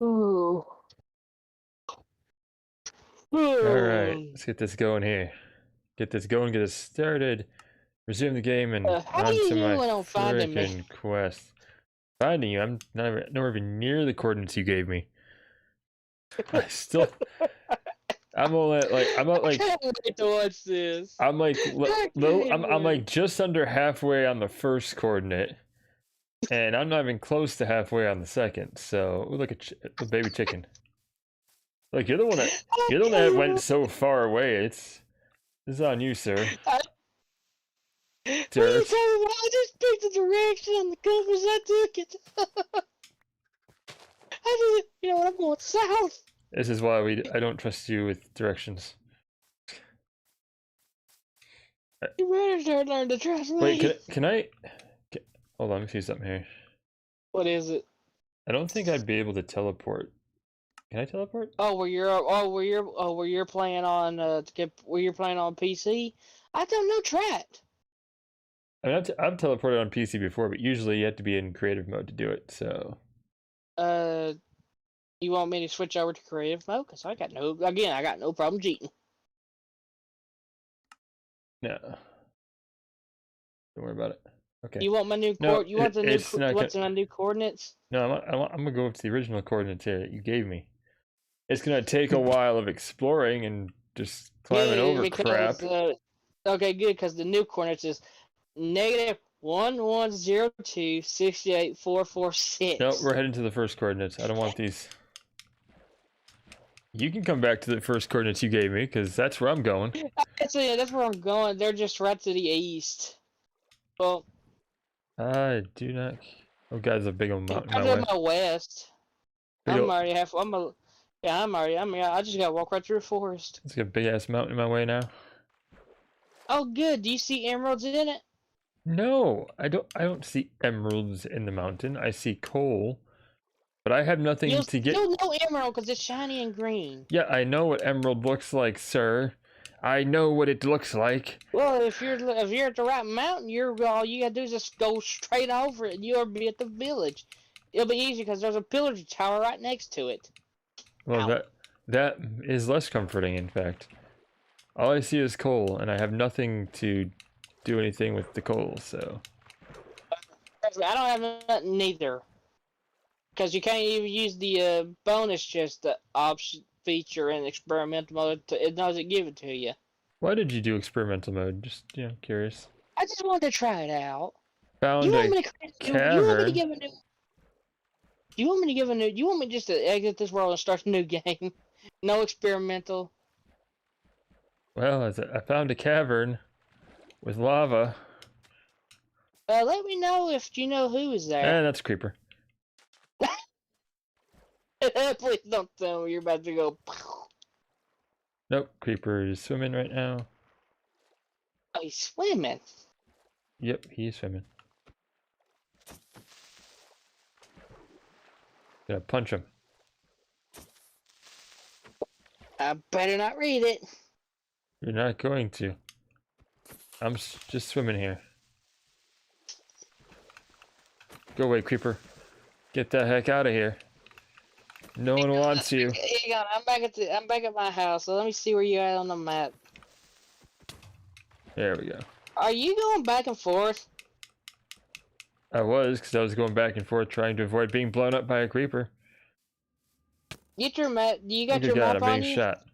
Ooh. Alright, let's get this going here. Get this going, get this started. Resume the game and How on you to my doing on finding me? frickin' quest. Finding you, I'm nowhere even near the coordinates you gave me. I still, I'm only like, I'm at I like, can't wait to watch this. I'm like, I little, can't I'm like wait. just under halfway on the first coordinate. And I'm not even close to halfway on the second, so look at the baby chicken. Look, I you're the one that went can't so far away. This is on you, sir. wait. What are you Dirt. talking about? I just picked the direction on the compass. I took it. I just, you know what? I'm going south. This is why I don't trust you with directions. You better start learning to trust Wait, me. hold on, let me see something here. What is it? I don't think I'd be able to teleport. Can I teleport? Where you're playing on where you're playing on PC? I don't know Trat. I mean, I've teleported on PC before, but usually you have to be in creative mode to do it, so. Uh, you want me to switch over to creative mode? Cause I got no problem cheating. No. Don't worry about it. Okay. You want my new No, You want it's not what's my new coordinates? No, I'm gonna go up to the original coordinates here that you gave me. It's gonna take a while of exploring and just climbing Good over crap. because okay, good because the new coordinates is -1102684446. No, we're heading to the first coordinates. I don't want these. You can come back to the first coordinates you gave me, because that's where I'm going. Actually, that's where I'm going. They're just right to the east. Well, I do not. Oh, God, there's a big old mountain in I'm my to way. my west. Big old. Yeah, I just gotta walk right through the forest. It's got a big ass mountain in my way now. Oh, good. Do you see emeralds in it? No, I don't. I don't see emeralds in the mountain. I see coal, but I have nothing to get. You'll know emerald because it's shiny and green. Yeah, I know what emerald looks like, sir. I know what it looks like. Well, if you're at the right mountain, all you gotta do is just go straight over it, and you'll be at the village. It'll be easy because there's a pillager tower right next to it. Well, Ow. that is less comforting, in fact. All I see is coal, and I have nothing to do anything with the coal, so. I don't have nothing neither. Because you can't even use the bonus chest option feature in experimental mode. It doesn't give it to you. Why did you do experimental mode? Just, curious. I just wanted to try it out. Found You want a me to You want me to cavern. give a new? You want me to give a new? You want me just to exit this world and start a new game? No experimental. Well, I found a cavern with lava. Let me know if you know who is there. And that's a creeper. Please don't tell me you're about to go. Nope, creeper is swimming right now. Oh, he's swimming. Yep, he's swimming. Gonna punch him. I better not read it. You're not going to. I'm just swimming here. Go away, creeper. Get the heck out of here. No one wants you. Hang on, I'm back at my house. So let me see where you're at on the map. There we go. Are you going back and forth? I was, because I was going back and forth trying to avoid being blown up by a creeper. Get your map. You Oh, got good your God, map I'm on being you? shot.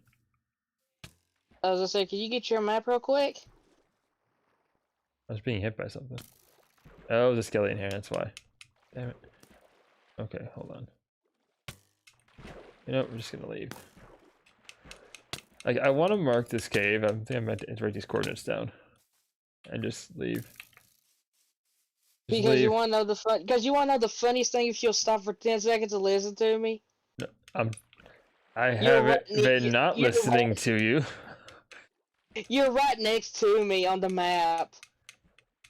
I was gonna say, can you get your map real quick? I was being hit by something. Oh, there's a skeleton here, that's why. Damn it. Okay, hold on. You know what, we're just gonna leave. Like, I want to mark this cave. I think I meant to write these coordinates down. And just leave. Because you want to know the funniest thing if you'll stop for 10 seconds to listen to me? No, I haven't been not listening to you. You're right next to me on the map.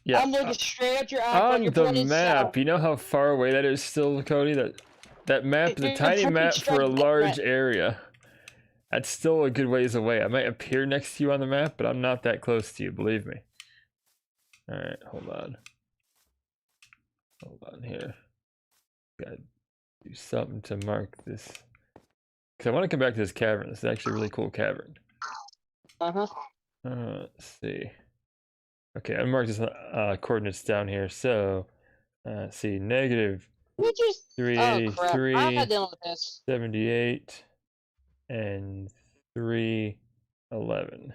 Yeah. I'm looking straight at your icon. On You're the pointing map, south. you know how far away that is still, Cody? That map is a You're tiny pointing map straight for a at that large map. area. That's still a good ways away. I might appear next to you on the map, but I'm not that close to you, believe me. Alright, hold on. Hold on here. God. do something to mark this. Because I want to come back to this cavern. This is actually a really cool cavern. Uh-huh. Let's see. Okay, I marked this coordinates down here. So, let's see, negative We just... Oh, crap. I'm 383, not dealing with this. 78, and 311.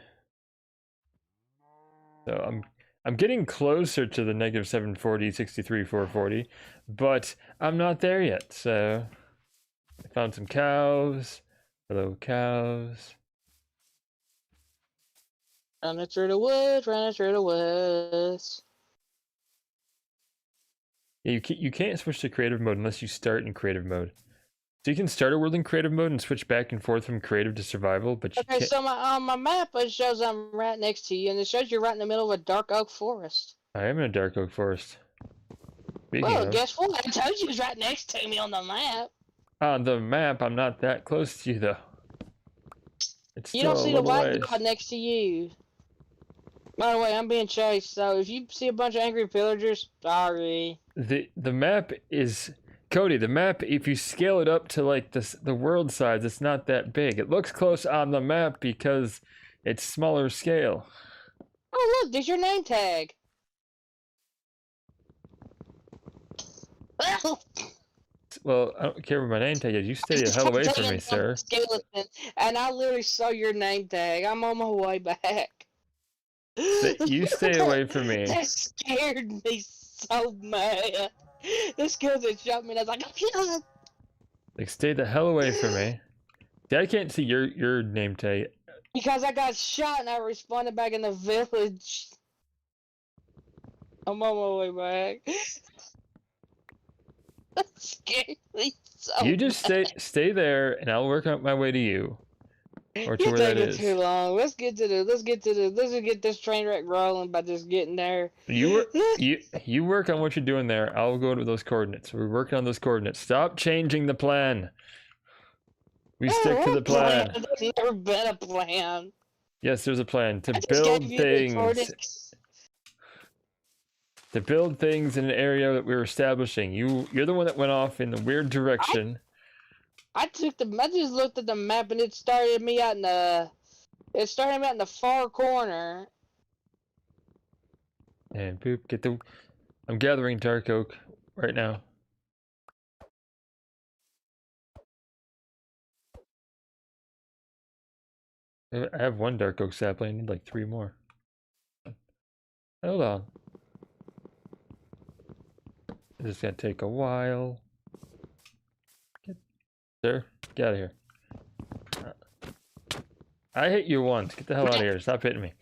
So I'm getting closer to the negative 740, 63, 440, but I'm not there yet. So I found some cows. Hello, cows. Running through the woods, running through the woods. Yeah, you can't switch to creative mode unless you start in creative mode. So you can start a world in creative mode and switch back and forth from creative to survival, but you Okay, can't. so on my map it shows I'm right next to you, and it shows you're right in the middle of a dark oak forest. I am in a dark oak forest. Speaking Well, of, guess what? I told you it was right next to me on the map. on the map, I'm not that close to you though. It's You still don't a see the little white ways. dot next to you. By the way, I'm being chased, so if you see a bunch of angry pillagers, sorry. The map is Cody. The map, if you scale it up to like the world size, it's not that big. It looks close on the map because it's smaller scale. Oh look, there's your name tag. Well, I don't care where my name tag is. You stay the hell away from me, sir. Skeleton, and I literally saw your name tag. I'm on my way back. You stay away from me. That scared me so mad. This skeleton shot me, and I was like, "Oh, Like, stay the hell away from me. See, I can't see your name tag. because I got shot and I responded back in the village. I'm on my way back. That scared me so You just stay there, and I'll work out my way to you, or to You're where that taking is. too long. Let's get this train wreck rolling by just getting there. You work on what you're doing there. I'll go to those coordinates. We're working on those coordinates. Stop changing the plan. We stick to the plan. There's never been a plan. Yes, there's a plan to I just build gave you the things. coordinates. To build things in an area that we were establishing. You're the one that went off in the weird direction. I just looked at the map and it started me out in the far corner. And boop, I'm gathering dark oak right now. I have one dark oak sapling. I need like 3 more. Hold on. This is gonna take a while. Sir, get out of here. I hit you once. Get the hell out of here. Stop hitting me.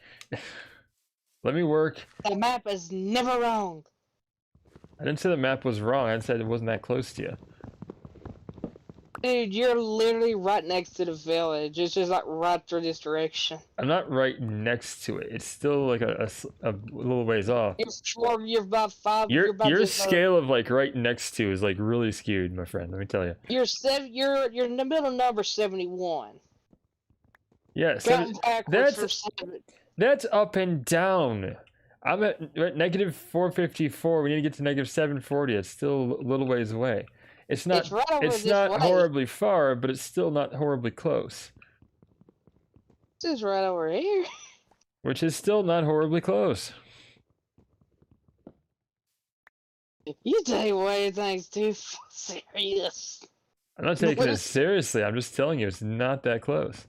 Let me work. The map is never wrong. I didn't say the map was wrong. I said it wasn't that close to you. Dude, you're literally right next to the village. It's just like right through this direction. I'm not right next to it. It's still like a little ways off. You're about 5. Your scale of like right next to is like really skewed, my friend. Let me tell you. You're in the middle number 71. Yeah, that's up and down. I'm at negative 454. We need to get to negative 740. It's still a little ways away. It's not horribly far, but it's still not horribly close. This is right over here. Which is still not horribly close. You take away things too serious. I'm not taking this seriously. I'm just telling you it's not that close.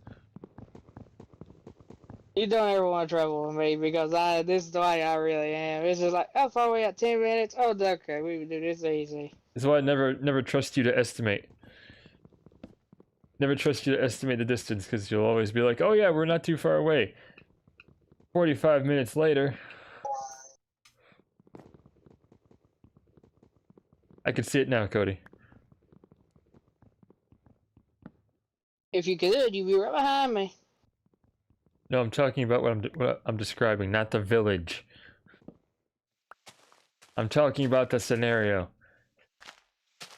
You don't ever want to travel with me because this is the way I really am. It's just like, how far away at 10 minutes? Oh, okay, we can do this easy. That's why I never trust you to estimate. Never trust you to estimate the distance because you'll always be like, oh yeah, we're not too far away. 45 minutes later. I can see it now, Cody. If you could, you'd be right behind me. No, I'm talking about what I'm describing, not the village. I'm talking about the scenario.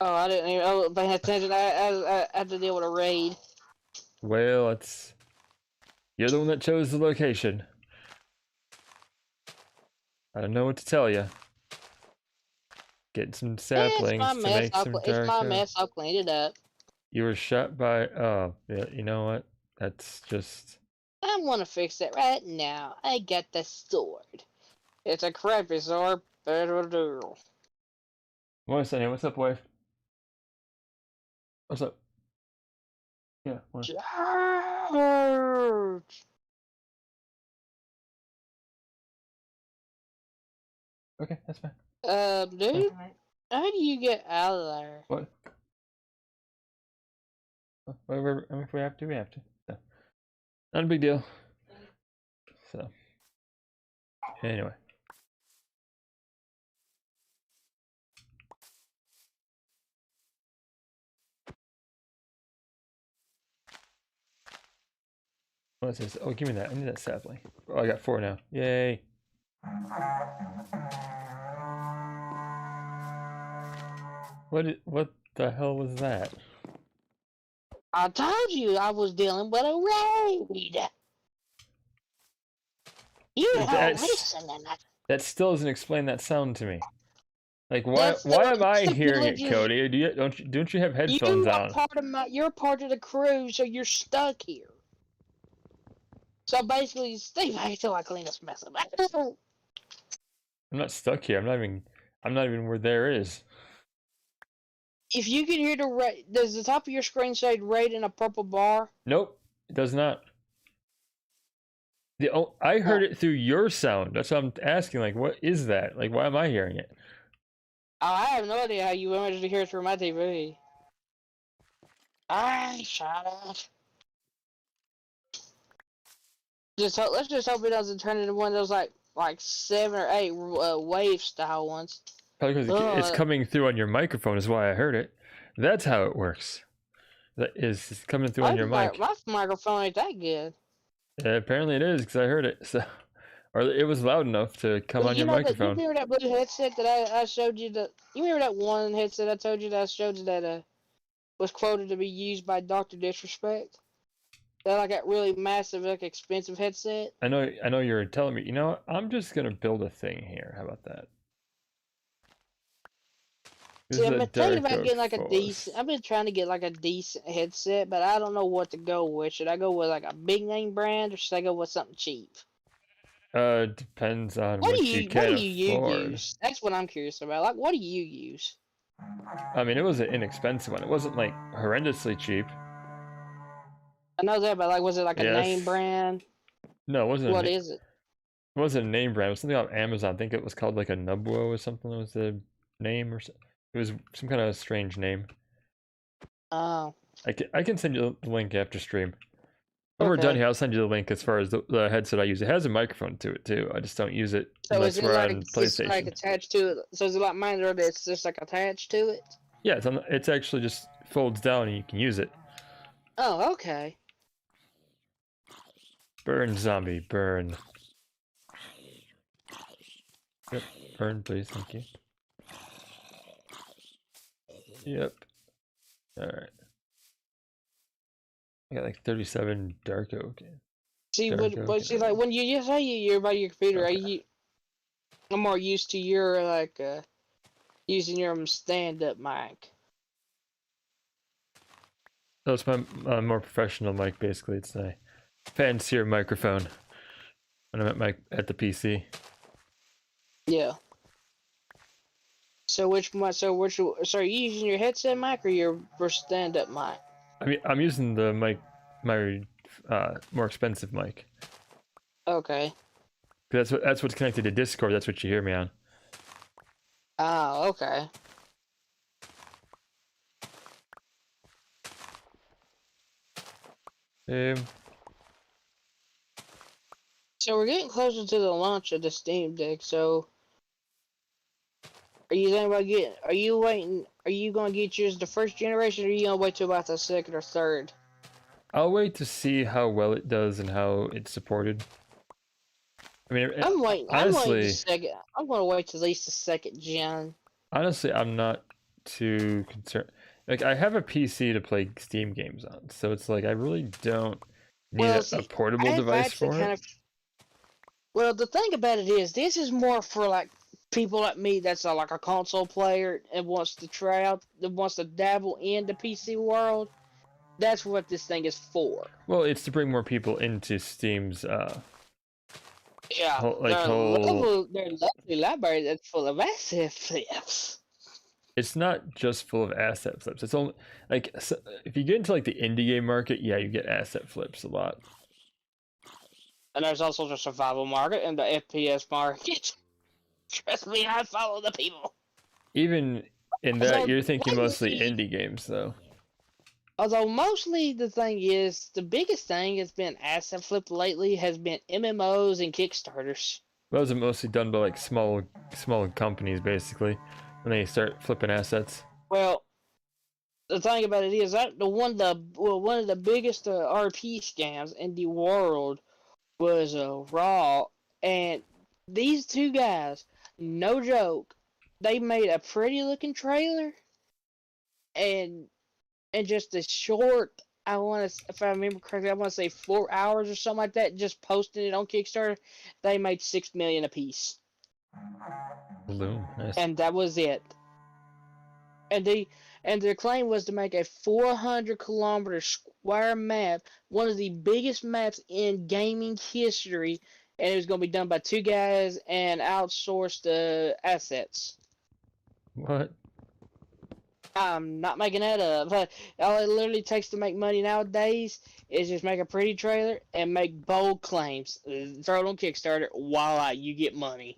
Oh, I didn't even pay attention. I had to deal with a raid. Well, you're the one that chose the location. I don't know what to tell you. Getting some saplings to make some It's my mess. I'll clean it up. You were shot by... Oh, yeah, you know what? That's just... I want to fix it right now. I got the sword. It's a crappy sword, but it'll do. What's up, wife? What's up? Yeah. What? Charge! Okay, that's fine. Dude, how do you get out of there? What? Whatever. I mean, if we have to, we have to. So, not a big deal. So, anyway. What's this? Oh, give me that. I need that sapling. Oh, I got 4 now. Yay. What the hell was that? I told you I was dealing with a raid. You don't listen to that. That still doesn't explain that sound to me. Like, why am I hearing it, Cody? Don't you have headphones on? You're part of the crew, so you're stuck here. So basically, Steve, I feel like clean this mess up. I'm not stuck here. I'm not even where there is. If you can hear the raid, does the top of your screen say raid in a purple bar? Nope, it does not. I heard it through your sound. That's what I'm asking. Like, what is that? Like, why am I hearing it? Oh, I have no idea how you managed to hear it through my TV. Shut up. Let's just hope it doesn't turn into one of those like 7 or 8 wave style ones. Probably because it's coming through on your microphone is why I heard it. That's how it works. That is it's coming through on your mic. My microphone ain't that good. Yeah, apparently it is because I heard it. So, or it was loud enough to come on your microphone. You remember that blue headset that I showed you? You remember that one headset I told you that I showed you that was quoted to be used by Dr. Disrespect? That like that really massive, like expensive headset. I know you're telling me. You know what? I'm just gonna build a thing here. How about that? See, I've been thinking about getting like a decent. I've been trying to get like a decent headset, but I don't know what to go with. Should I go with like a big name brand, or should I go with something cheap? Depends on what you can afford. Use? That's what I'm curious about. Like, what do you use? I mean, it was an inexpensive one. It wasn't like horrendously cheap. I know that, but like, was it like a name brand? No, it wasn't. What is it? It wasn't a name brand. It was something on Amazon. I think it was called like a Nubwo or something. That was the name, or something. It was some kind of strange name. Oh. I can send you the link after stream. When we're done here, I'll send you the link as far as the headset I use. It has a microphone to it too. I just don't use it unless we're on PlayStation. Like attached to it. So is it like mine, or it's just like attached to it? Yeah, it's actually just folds down and you can use it. Oh, okay. Burn, zombie, burn. Yep, burn, please, thank you. Yep. Alright. I got like 37 dark oak. See, but see, like when you say you're by your computer, I'm more used to your like using your stand-up mic. Oh, it's my more professional mic. Basically, it's a fancier microphone when I'm at the PC. Yeah. So which are you using your headset mic or your stand-up mic? I mean, I'm using the mic, my more expensive mic. Okay. That's what's connected to Discord. That's what you hear me on. Oh, okay. So we're getting closer to the launch of the Steam Deck. So, are you thinking about getting? Are you waiting? Are you going to get yours the first generation, or are you going to wait till about the second or third? I'll wait to see how well it does and how it's supported. I mean, I'm waiting. Honestly, I'm going to wait till at least the second gen. Honestly, I'm not too concerned. Like, I have a PC to play Steam games on, so it's like I really don't need a portable device for it. Well, the thing about it is, this is more for like people like me that's like a console player and wants to try out, that wants to dabble in the PC world, that's what this thing is for. Well, it's to bring more people into Steam's yeah, their lovely library that's full of asset flips. It's not just full of asset flips. It's only like, so if you get into like the indie game market, yeah, you get asset flips a lot. And there's also the survival market and the FPS market. Trust me, I follow the people. Even in that, you're thinking mostly indie games, though. Although mostly the thing is, the biggest thing has been asset flip lately has been MMOs and Kickstarters. Those are mostly done by like small companies, basically, when they start flipping assets. Well, the thing about it is that one of the biggest RP scams in the world was Raw, and these two guys, no joke, they made a pretty looking trailer, and just a short, if I remember correctly, I want to say 4 hours or something like that, just posting it on Kickstarter, they made $6 million a piece. Balloon, nice. And that was it. And their claim was to make a 400-kilometer square map, one of the biggest maps in gaming history, and it was going to be done by two guys and outsourced assets. What? I'm not making that up. But all it literally takes to make money nowadays is just make a pretty trailer and make bold claims. Throw it on Kickstarter. Voila, you get money.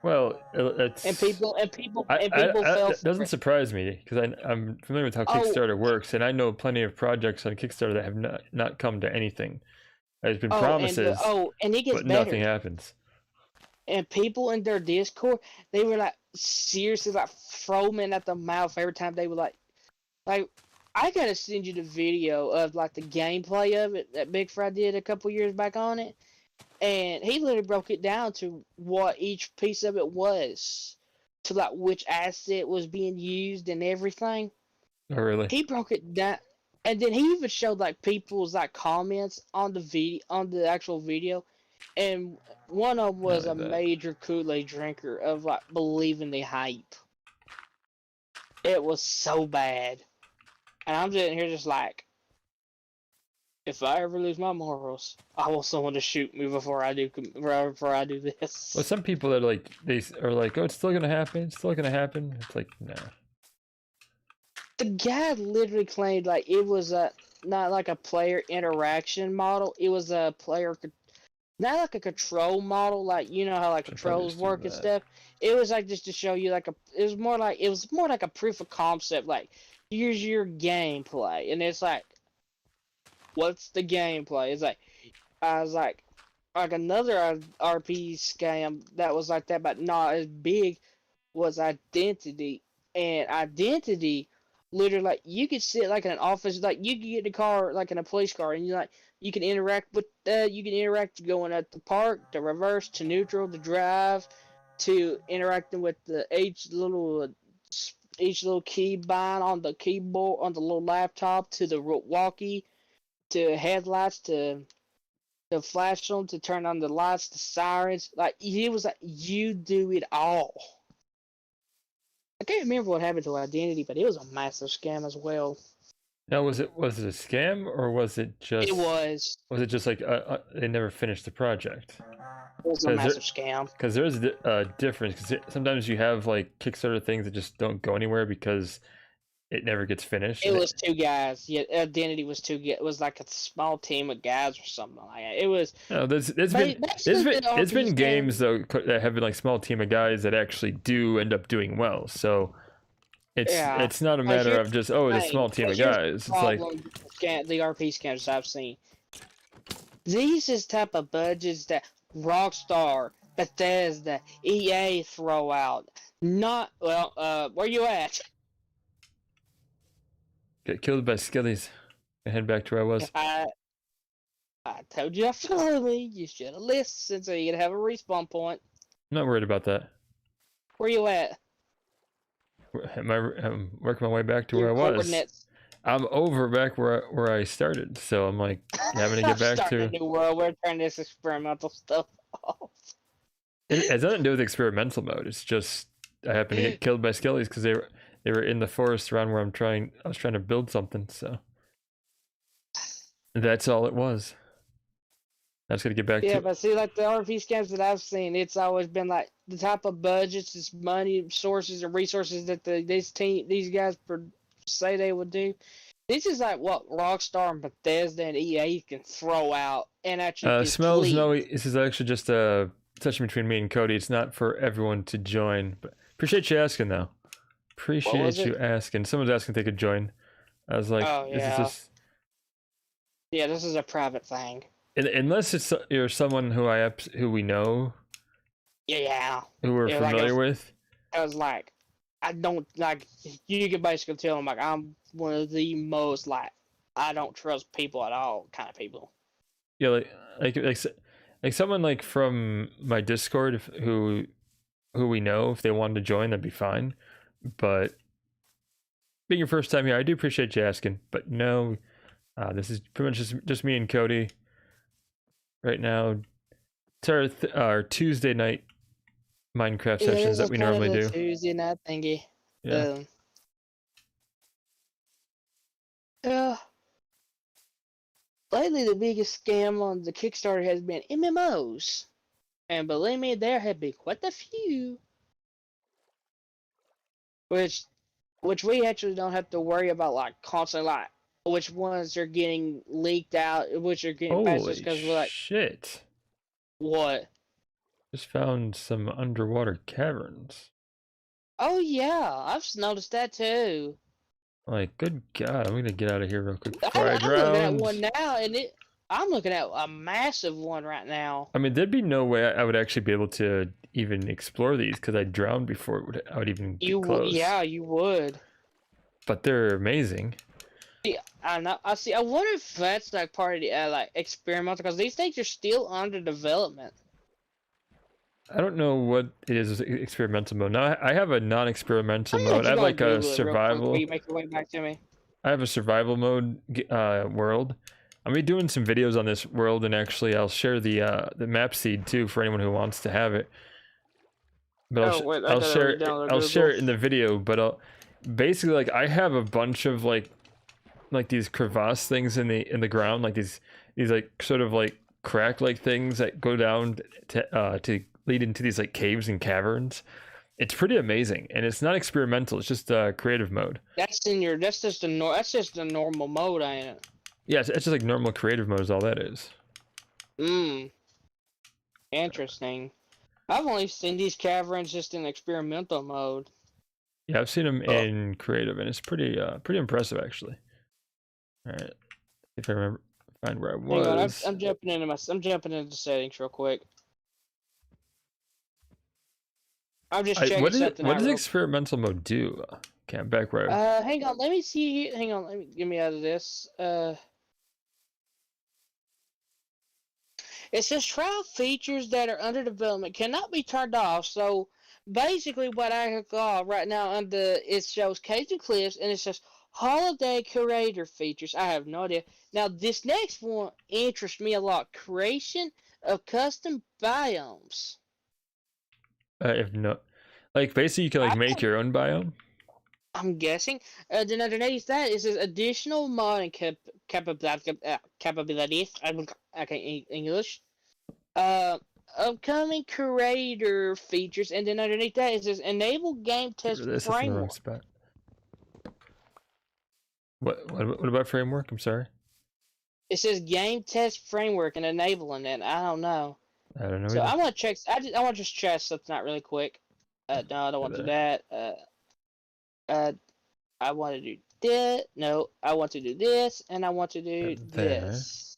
Well, it's and people fell. It doesn't surprise me because I'm familiar with how Kickstarter works, and I know plenty of projects on Kickstarter that have not come to anything. There's been promises, and it gets but better. Nothing happens. And people in their Discord, they were like seriously like foaming at the mouth every time they were like I gotta send you the video of like the gameplay of it that Big Fry did a couple years back on it, and he literally broke it down to what each piece of it was, to like which asset was being used and everything. Oh really? He broke it down, and then he even showed like people's like comments on the actual video. And one of them was a major Kool-Aid drinker of like believing the hype. It was so bad. And I'm sitting here just like, if I ever lose my morals, I want someone to shoot me before I do this. Well, some people are like, oh, it's still gonna happen. It's still gonna happen. It's like, no. The guy literally claimed like it was not like a player interaction model. It was a player. Not like a control model, like you know how like controls work and stuff. It was like just to show you like it was more like a proof of concept. Like here's your gameplay, and it's like, what's the gameplay? It's like I was like another RP scam that was like that, but not as big, was Identity. And Identity, literally, like you could sit like in an office, like you could get in a car, like in a police car, and you can interact with going at the park, to reverse, to neutral, to drive, to interacting with each little key bind on the keyboard, on the little laptop, to the walkie, to headlights, to flash them, to turn on the lights, the sirens. Like it was like you do it all. I can't remember what happened to Identity, but it was a massive scam as well. Now, was it a scam, or was it just? It was. Was it just like they never finished the project? It was a massive scam. Because there's a difference. Because sometimes you have like Kickstarter things that just don't go anywhere because it never gets finished. It was two guys. Yeah, Identity was it was like a small team of guys or something like that. It was. No, there's been games though that have been like small team of guys that actually do end up doing well. So. It's not a matter of just it's a small team of guys. It's like the RP scams I've seen. These is type of budgets that Rockstar, Bethesda, EA throw out. Not where you at? Get killed by skillies. I head back to where I was. I told you to follow me. You should have listened so you could have a respawn point. I'm not worried about that. Where you at? I'm working my way back to where I was. I'm over back where I started, so I'm like having to get back to a new world. We're turning this experimental stuff off. It has nothing to do with experimental mode. It's just I happened to get killed by skellies because they were in the forest around where I was trying to build something, so that's all it was. I just gotta get back to. Yeah, but see, like the RP scams that I've seen, it's always been like the type of budgets, this money sources and resources that these guys say they would do. This is like what Rockstar and Bethesda and EA can throw out and actually. Smells no. This is actually just a session between me and Cody. It's not for everyone to join, but appreciate you asking though. Appreciate you asking. Someone's asking if they could join. I was like, oh, yeah. This is a private thing. Unless it's you're someone who we know. Yeah. Who we're familiar with. I was like, I don't like. You can basically tell them like I'm one of the most like I don't trust people at all kind of people. Yeah, like someone like from my Discord who we know, if they wanted to join, that'd be fine. But being your first time here, I do appreciate you asking. But no, this is pretty much just me and Cody. Right now, it's our Tuesday night Minecraft sessions that we normally do. Tuesday night thingy. Yeah. Lately, the biggest scam on the Kickstarter has been MMOs, and believe me, there have been quite a few. Which we actually don't have to worry about like constantly like which ones are getting leaked out, which are getting messages because we're like shit. What? Just found some underwater caverns. Oh yeah, I've noticed that too. Like, good God, I'm gonna get out of here real quick. I'm looking at one now, and I'm looking at a massive one right now. I mean, there'd be no way I would actually be able to even explore these because I drowned before I would even get close. Yeah, you would. But they're amazing. Yeah, I know. I see. I wonder if that's like part of the like experimental because these things are still under development. I don't know what it is experimental mode. Now I have a non-experimental mode. I have like a survival. You make your way back to me. I have a survival mode world. I'm gonna be doing some videos on this world, and actually I'll share the map seed too for anyone who wants to have it. But I'll share it in the video. But basically like I have a bunch of like these crevasse things in the ground, like these like sort of like crack like things that go down to lead into these like caves and caverns. It's pretty amazing, and it's not experimental. It's just creative mode. That's just a normal mode, ain't it? Yeah, it's just like normal creative mode is all that is. Interesting. I've only seen these caverns just in experimental mode. Yeah, I've seen them in creative, and it's pretty impressive actually. All right, if I remember, find where I was. Hang on, I'm jumping into settings real quick. I'm just checking something out. What does experimental mode do? Okay, I'm back where hang on, let me see. Hang on, let me get me out of this. It says trial features that are under development cannot be turned off. So basically, what I got right now it shows Caves and Cliffs, and it says holiday curator features. I have no idea. Now this next one interests me a lot: creation of custom biomes. If no, like basically you can like make your own biome. I'm guessing. Then underneath that it says additional modding capabilities. I can't English. Upcoming creator features, and then underneath that it says enable game test framework. What about framework? I'm sorry. It says game test framework and enabling it. I don't know. I don't know. So I want to check. I want to just check something out really quick. No, I don't want to do that. I want to do that. No, I want to do this, and I want to do this.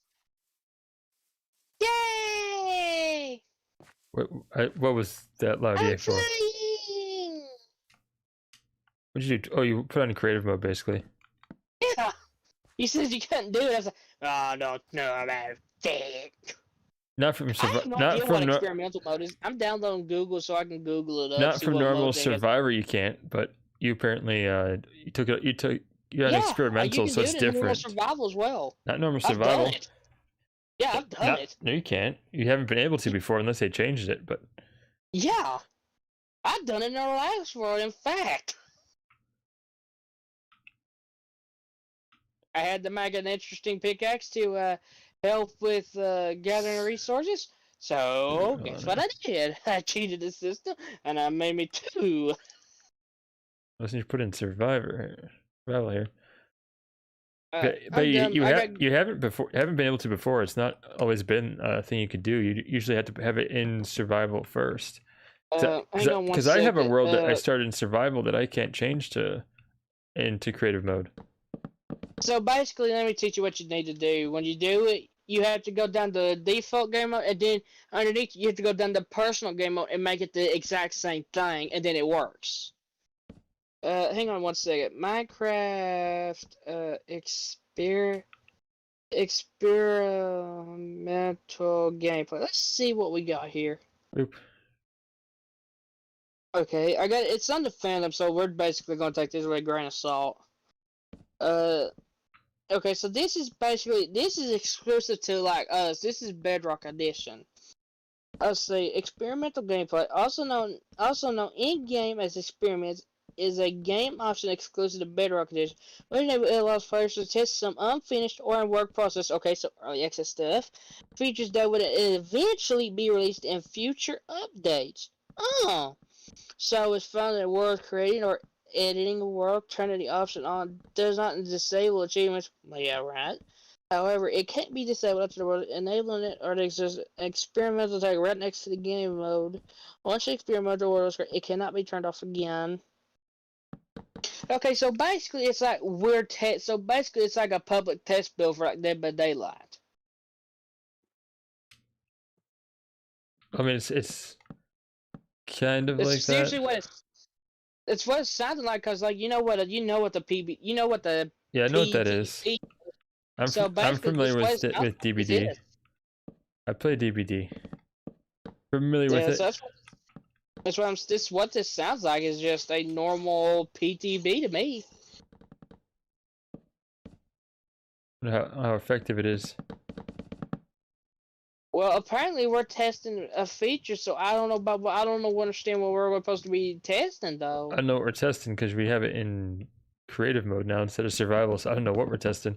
Yay! What was that loud yay for? What did you do? Oh, you put on creative mode basically. Yeah. You said you couldn't do it. I was like, oh, no, I'm out of it. Not from experimental mode is. I'm downloading Google so I can Google it up. Not from normal Survivor, you can't. But you apparently you got an experimental, so it's different. Normal survival as well. Not normal survival. Yeah, I've done it. No, you can't. You haven't been able to before unless they changed it. But Yeah, I've done it in our last world. In fact, I had to make an interesting pickaxe to help with gathering resources. So, guess what I did? I cheated the system, and I made me 2. Unless you put in survival here. But you haven't been able to before. It's not always been a thing you could do. You usually have to have it in survival first. Because I have a world that I started in survival that I can't change into creative mode. So basically, let me teach you what you need to do. When you do it, you have to go down the default game mode, and then underneath you have to go down the personal game mode and make it the exact same thing, and then it works. Hang on one second. Minecraft experimental gameplay. Let's see what we got here. Oop. Okay, I got it's on the Phantom, so we're basically gonna take this with a grain of salt. Okay, so this is exclusive to like us. This is Bedrock Edition. Let's see, experimental gameplay, also known in game as experiments, is a game option exclusive to Bedrock Edition. It allows players to test some unfinished or in work process. Okay, so early access stuff, features that would eventually be released in future updates. Oh, so it's found that worth creating or editing a world, turning the option on does not disable achievements. Yeah, right. However, it can't be disabled after the world, enabling it or there's an experimental tag right next to the game mode. Once the experimental world is created, it cannot be turned off again. Okay, so basically it's like it's like a public test build for like Dead by Daylight. I mean, it's kind of like seriously that. It's what it sounded like, cause like you know what the PB, you know what the yeah, I know what that is. I'm familiar with DBD. I play DBD. Familiar with it. So that's what this sounds like is just a normal PTB to me. How effective it is. Well, apparently we're testing a feature, so I don't understand what we're supposed to be testing though. I know what we're testing because we have it in creative mode now instead of survival, so I don't know what we're testing.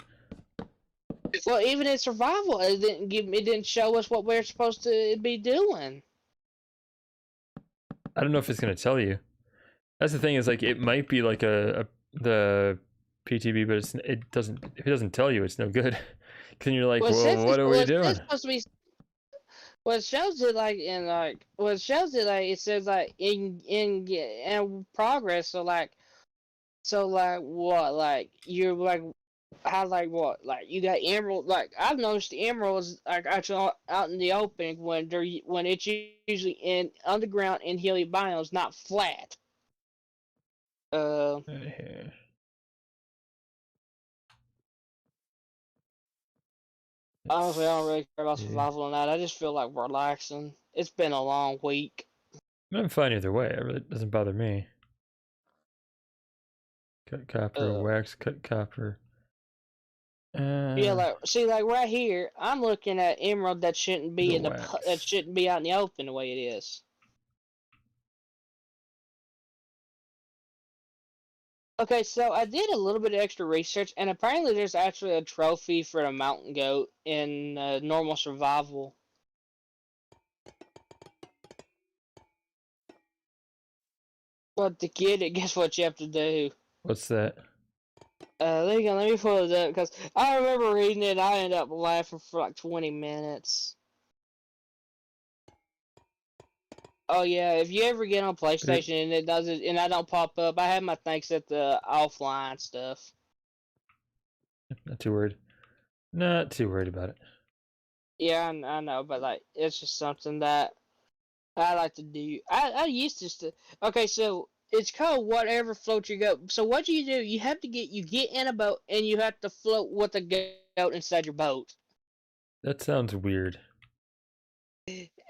Well, even in survival, it didn't show us what we're supposed to be doing. I don't know if it's gonna tell you. That's the thing, is like it might be like the PTB, but if it doesn't tell you, it's no good. Then you're like, well, what are we doing? It shows it like it says like in progress. So what, like you're like how, like what, like you got emerald. Like I've noticed the emeralds like actually out in the open when it's usually in underground in hilly biomes, not flat. Honestly, I don't really care about survival or not. I just feel like relaxing. It's been a long week. I'm fine either way. It really doesn't bother me. Cut copper, wax, cut copper. Yeah, like right here, I'm looking at emerald that shouldn't be that shouldn't be out in the open the way it is. Okay, so I did a little bit of extra research, and apparently there's actually a trophy for a mountain goat in normal survival. But to get it, guess what you have to do? What's that? Let me pull it up, because I remember reading it and I ended up laughing for like 20 minutes. Oh yeah, if you ever get on PlayStation and it doesn't, and I don't pop up, I have my things set the offline stuff. Not too worried. Not too worried about it. Yeah, I know, but like it's just something that I like to do. I used to. Okay, so it's called whatever float your goat. So what do? You have to get in a boat and you have to float with a goat inside your boat. That sounds weird.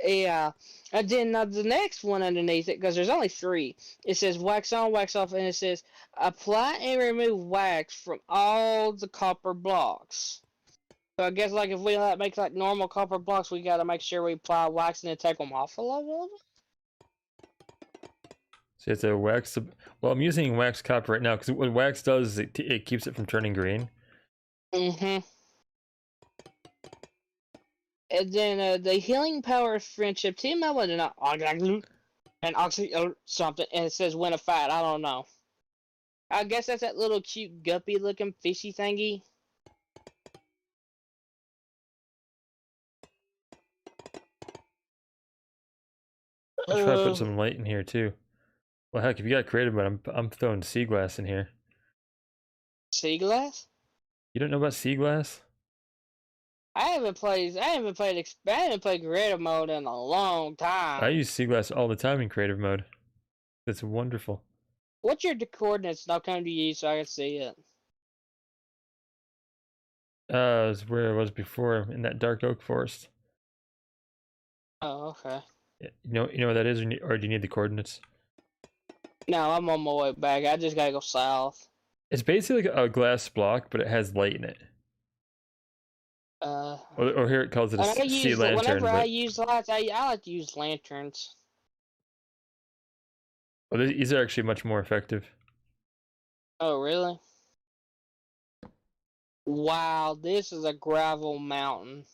Yeah, and then the next one underneath it, because there's only 3. It says wax on, wax off, and it says apply and remove wax from all the copper blocks. So I guess like if we make like normal copper blocks, we gotta make sure we apply wax and then take them off a level. So you have to wax the... Well, I'm using wax copper right now because what wax does is it keeps it from turning green. Mm-hmm. And then the healing power of friendship. Team I was not and oxy something, and it says win a fight. I don't know. I guess that's that little cute guppy looking fishy thingy. I should probably put some light in here too. Well, heck, if you got creative mode, I'm throwing sea glass in here. Sea glass? You don't know about sea glass? I haven't played creative mode in a long time. I use sea glass all the time in creative mode. It's wonderful. What's your coordinates? I'll come to you so I can see it. It's where I was before in that dark oak forest. Oh, okay. Yeah, you know what that is, or do you need the coordinates? No, I'm on my way back. I just gotta go south. It's basically like a glass block, but it has light in it. Or here it calls it a sea lantern. Whenever I use lights, I like to use lanterns. Well, these are actually much more effective. Oh, really? Wow, this is a gravel mountain.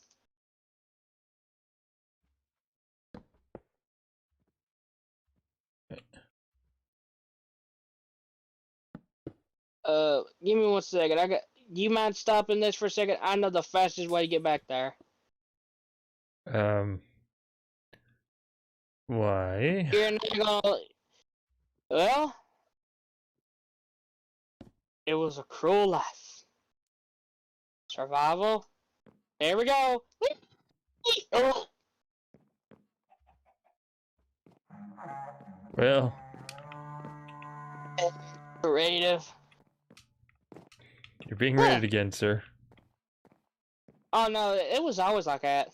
Give me 1 second. Do you mind stopping this for a second? I know the fastest way to get back there. Why? You're not gonna... Well... It was a cruel life. Survival. There we go. Oh. Well... Creative. You're being rated again, sir. Oh no, it was always like that.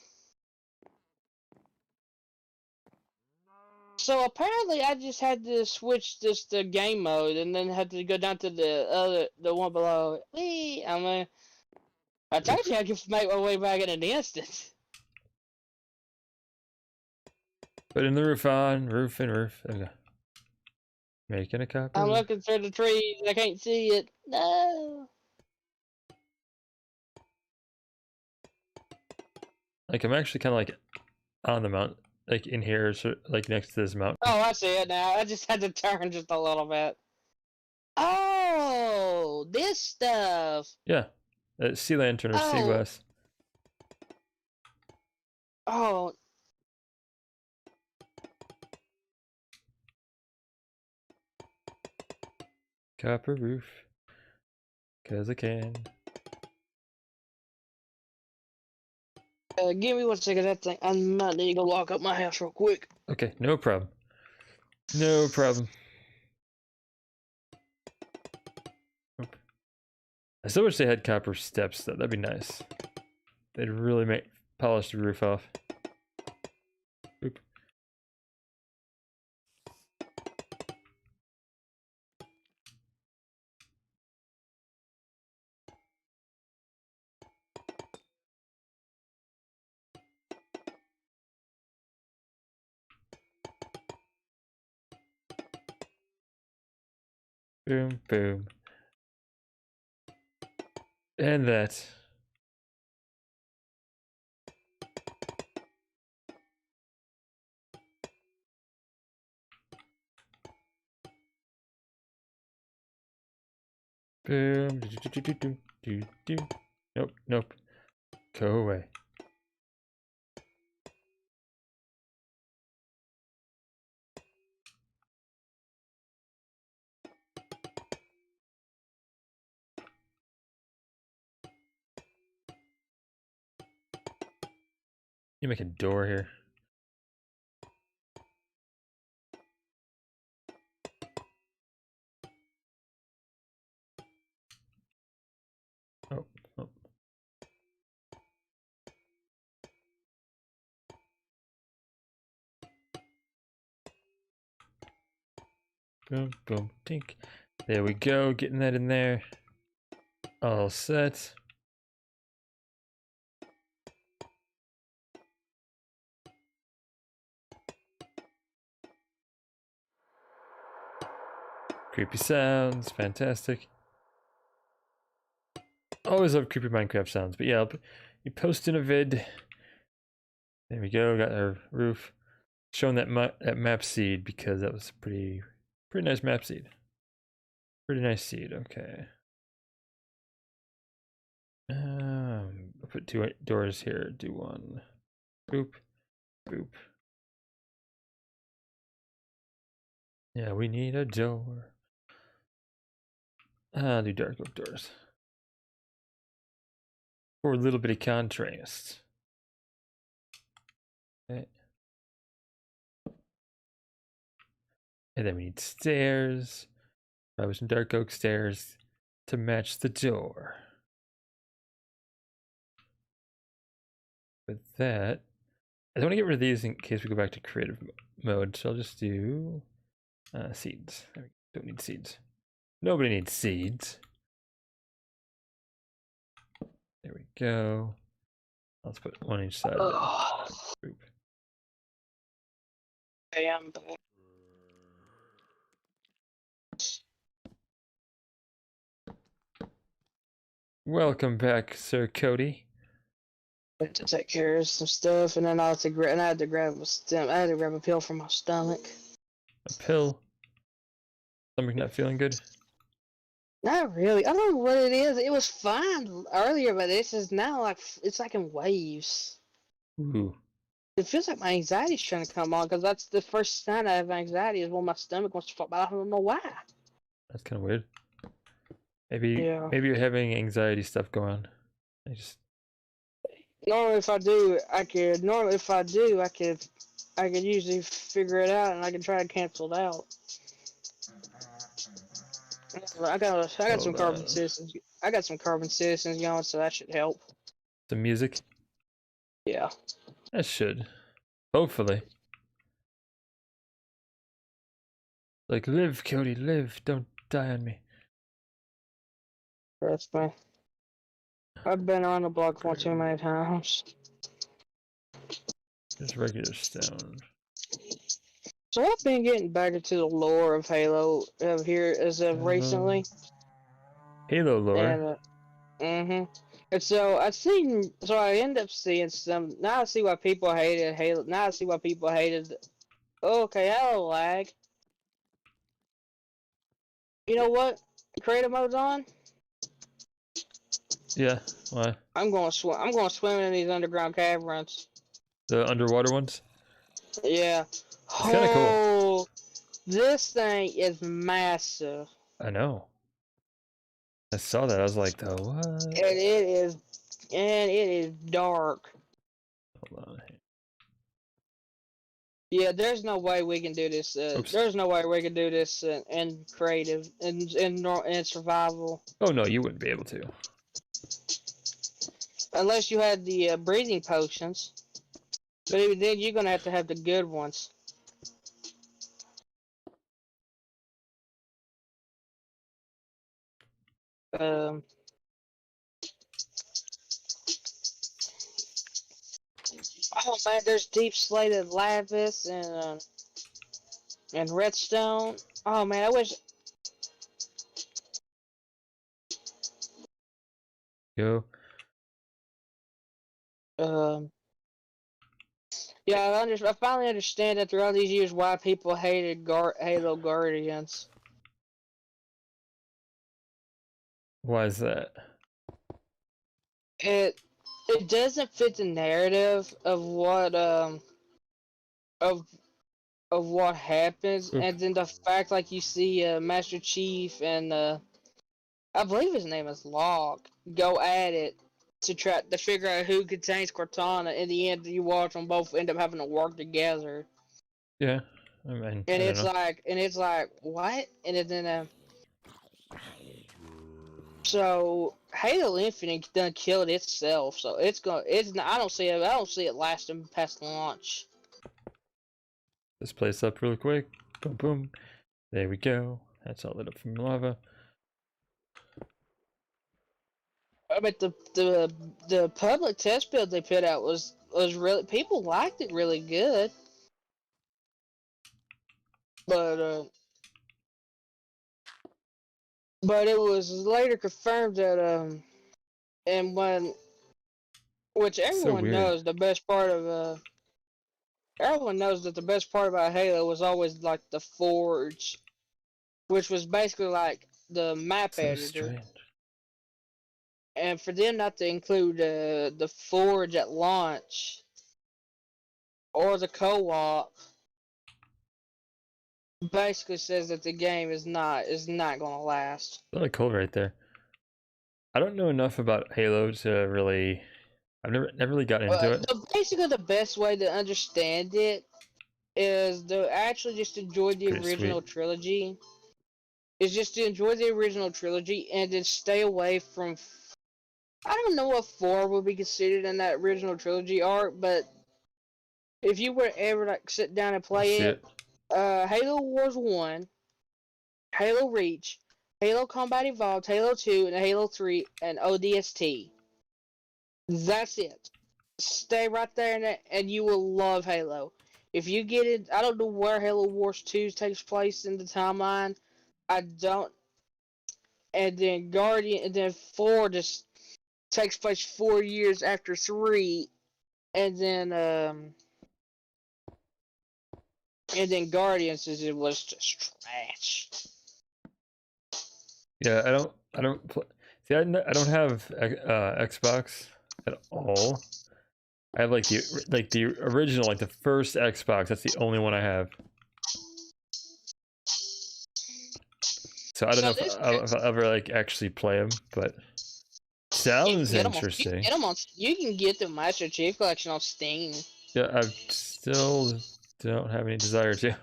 So apparently I just had to switch this to game mode and then had to go down to the one below. Whee! I mean, I told you I could make my way back in an instant. Putting the roof on, roof and roof. Okay. Making a copper. I'm looking through the trees. I can't see it. No. Like I'm actually kind of like on the mountain, like in here, so like next to this mountain. Oh, I see it now. I just had to turn just a little bit. Oh, this stuff. Yeah, sea lantern or sea glass. Oh. Copper roof. 'Cause I can. Give me 1 second. That thing. I might need to go lock up my house real quick. Okay, no problem. No problem. I still wish they had copper steps though. That'd be nice. They'd really polish the roof off. Oop. Boom, boom. And that. Boom. Nope, nope. Go away. You make a door here. Oh, oh. Boom, boom, tink. There we go, getting that in there. All set. Creepy sounds, fantastic. Always love creepy Minecraft sounds, but yeah, you post in a vid. There we go, got our roof. Showing that map seed because that was a pretty nice map seed. Pretty nice seed, okay. I'll put 2 doors here, do 1. Boop, boop. Yeah, we need a door. Do dark oak doors. For a little bit of contrast. Okay. And then we need stairs. Probably some dark oak stairs to match the door. With that, I don't want to get rid of these in case we go back to creative mode, so I'll just do seeds. Don't need seeds. Nobody needs seeds. There we go. Let's put 1 each side of the group. Okay, I'm back. Welcome back, Sir Cody. I had to take care of some stuff, and then I had to grab a pill for my stomach. A pill? Stomach not feeling good? Not really. I don't know what it is. It was fine earlier, but it's just now it's like in waves. Ooh. It feels like my anxiety's trying to come on, because that's the first sign I have anxiety is when my stomach wants to fall, but I don't know why. That's kind of weird. Maybe you're having anxiety stuff going on. Normally, if I could usually figure it out, and I can try to cancel it out. I got some carbon citizens. I got some carbon citizens going, so that should help. The music? Yeah. That should. Hopefully. Like, live, Cody, live. Don't die on me. That's fine. I've been on the block one too many times. Just regular stone. So I've been getting back into the lore of Halo here as of recently. Halo lore? And, And so I end up seeing some. Now I see why people hated Halo. Now I see why people hated. Okay, hello lag. You know what? Creative mode's on. Yeah. Why? I'm going swimming in these underground caverns. The underwater ones? Yeah. It's kind of cool. This thing is massive. I know. I saw that. I was like, "The what?" And it is dark. Hold on. Yeah, there's no way we can do this. There's no way we can do this in creative and survival. Oh no, you wouldn't be able to. Unless you had the breathing potions. But even then, you're gonna have the good ones. Oh man, there's deep slated lapis and redstone. Oh man, I wish. Go. Yeah, I finally understand that throughout these years why people hated Halo Guardians. Why is that? It doesn't fit the narrative of what of what happens, and then the fact like you see Master Chief and I believe his name is Locke go at it to try to figure out who contains Cortana. In the end, you watch them both end up having to work together. Yeah, I mean, and it's like what? And then so Halo Infinite done killed itself. So I don't see it lasting past launch. This place up real quick. Boom, boom. There we go. That's all lit up from lava. I mean, the public test build they put out was really, people liked it really good, but But it was later confirmed that and when, which everyone knows the best part of everyone knows that the best part about Halo was always like the Forge, which was basically like the map editor. Strange. And for them not to include the Forge at launch or the co-op basically says that the game is not gonna last. Really cool right there. I don't know enough about Halo to really. I've never really got into it. Basically, the best way to understand it is to actually just enjoy the original trilogy. Is just to enjoy the original trilogy and then stay away from. I don't know what 4 would be considered in that original trilogy art, but if you were ever like sit down and play it, Halo Wars 1, Halo Reach, Halo Combat Evolved, Halo 2, and Halo 3, and ODST. That's it. Stay right there and you will love Halo. If you get it, I don't know where Halo Wars 2 takes place in the timeline. I don't. And then Guardian, and then 4 just takes place 4 years after 3, and then Guardians was just trash. Yeah, I don't see. I don't have Xbox at all. I have like the original, like the first Xbox. That's the only one I have. So I don't know if I'll ever like actually play them, but sounds interesting. You can get the Master Chief Collection on Steam. Yeah, I still don't have any desire to.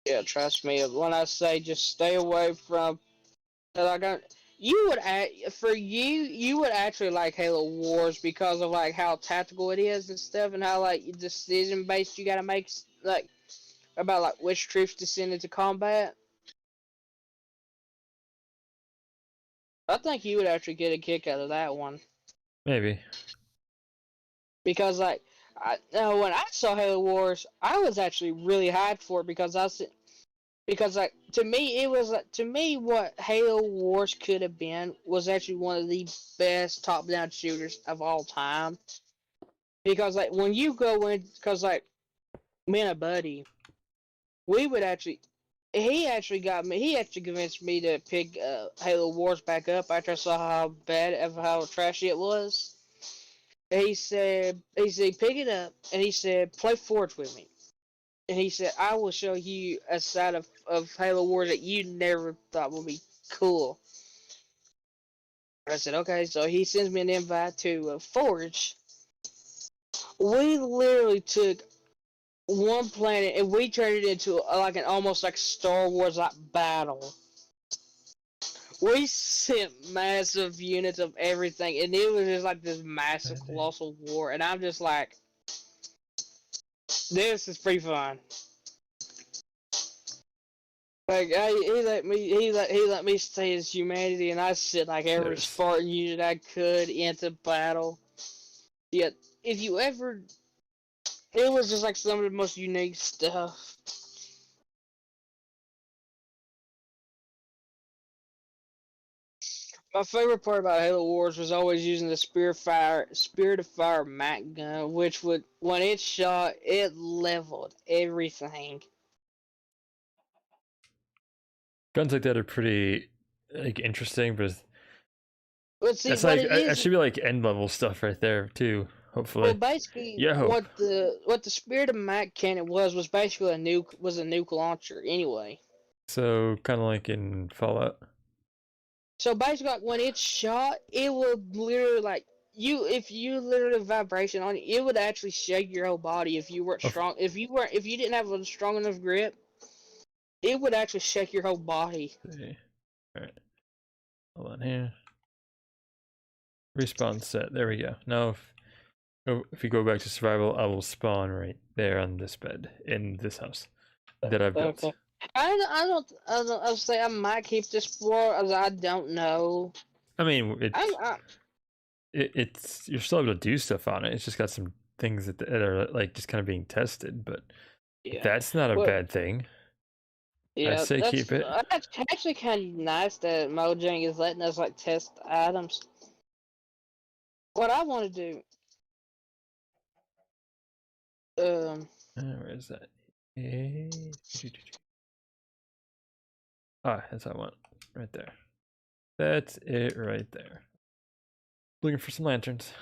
Yeah, trust me. When I say just stay away from, you would actually like Halo Wars because of like how tactical it is and stuff, and how like decision based you gotta make, like about like which troops to send into combat. I think you would actually get a kick out of that one. Maybe. Because like when I saw Halo Wars, I was actually really hyped for it because like to me what Halo Wars could have been was actually one of the best top-down shooters of all time. Because like when you go in, because like me and a buddy, we would actually. He actually convinced me to pick Halo Wars back up after I saw how trashy it was. He said pick it up, and he said play Forge with me, and he said I will show you a side of Halo Wars that you never thought would be cool. I said okay, so he sends me an invite to Forge. We literally took one planet and we turned it into like an almost like Star Wars like battle. We sent massive units of everything, and it was just like this massive colossal war, and I'm just like, this is pretty fun. Like he let me stay as humanity, and I sent like every Spartan unit I could into battle. Yet if you ever, it was just like some of the most unique stuff. My favorite part about Halo Wars was always using the Spirit of Fire MAC gun, which would, when it shot, it leveled everything. Guns like that are pretty like interesting, but that's like that should be like end level stuff right there too. Hopefully. Well, basically, what the Spirit of MAC cannon was basically a nuke launcher anyway. So kind of like in Fallout. So basically, like, when it's shot, it would literally like if you literally vibration on it, it would actually shake your whole body if you weren't strong. If you didn't have a strong enough grip, it would actually shake your whole body. Okay. All right. Hold on here. Respawn set. There we go. Now, if you go back to survival, I will spawn right there on this bed in this house that I've built. Okay. I'll say I might keep this floor, as I don't know. I mean, it's you're still able to do stuff on it. It's just got some things that are like just kind of being tested, but that's not a bad thing. Yeah, I say keep it. That's actually kind of nice that Mojang is letting us like test items. What I want to do, where is that? Ah, that's what I want. Right there. That's it right there. Looking for some lanterns.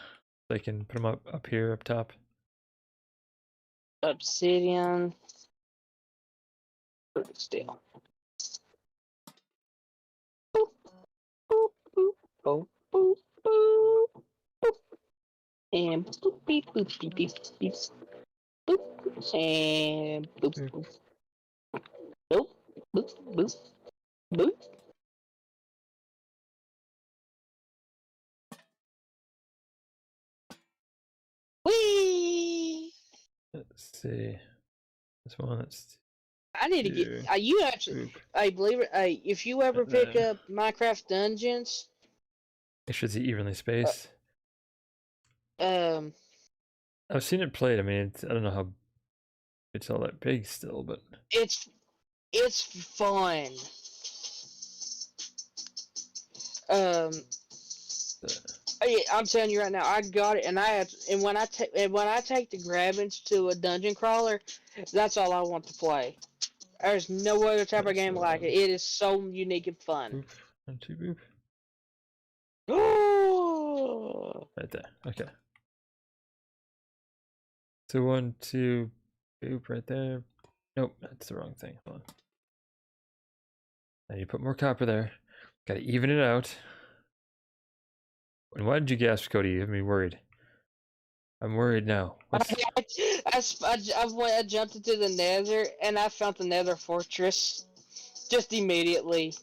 So I can put them up here, up top. obsidian. Still. Boop, boop, boop, boop, boop, boop, boop. And boop, beep, boop, beep, beep, beep. Boop. And boop, boop. Boop, boop, boop, boop. Whee! Let's see. This one, let's I need to get. You actually, I believe it. If you ever pick up Minecraft Dungeons, it should be evenly spaced. I've seen it played. I mean, I don't know how it's all that big still, but it's fun. I'm telling you right now, I got it, and when I take the Grabbins to a dungeon crawler, that's all I want to play. There's no other type of game like it. It is so unique and fun. Boop. 1, 2, boop. Oh! Right there. Okay. So 1, 2, boop right there. Nope, that's the wrong thing. Hold on. I need to put more copper there. Gotta even it out. And why did you gasp, Cody? You have me worried. I'm worried now. I jumped into the Nether and I found the Nether fortress just immediately.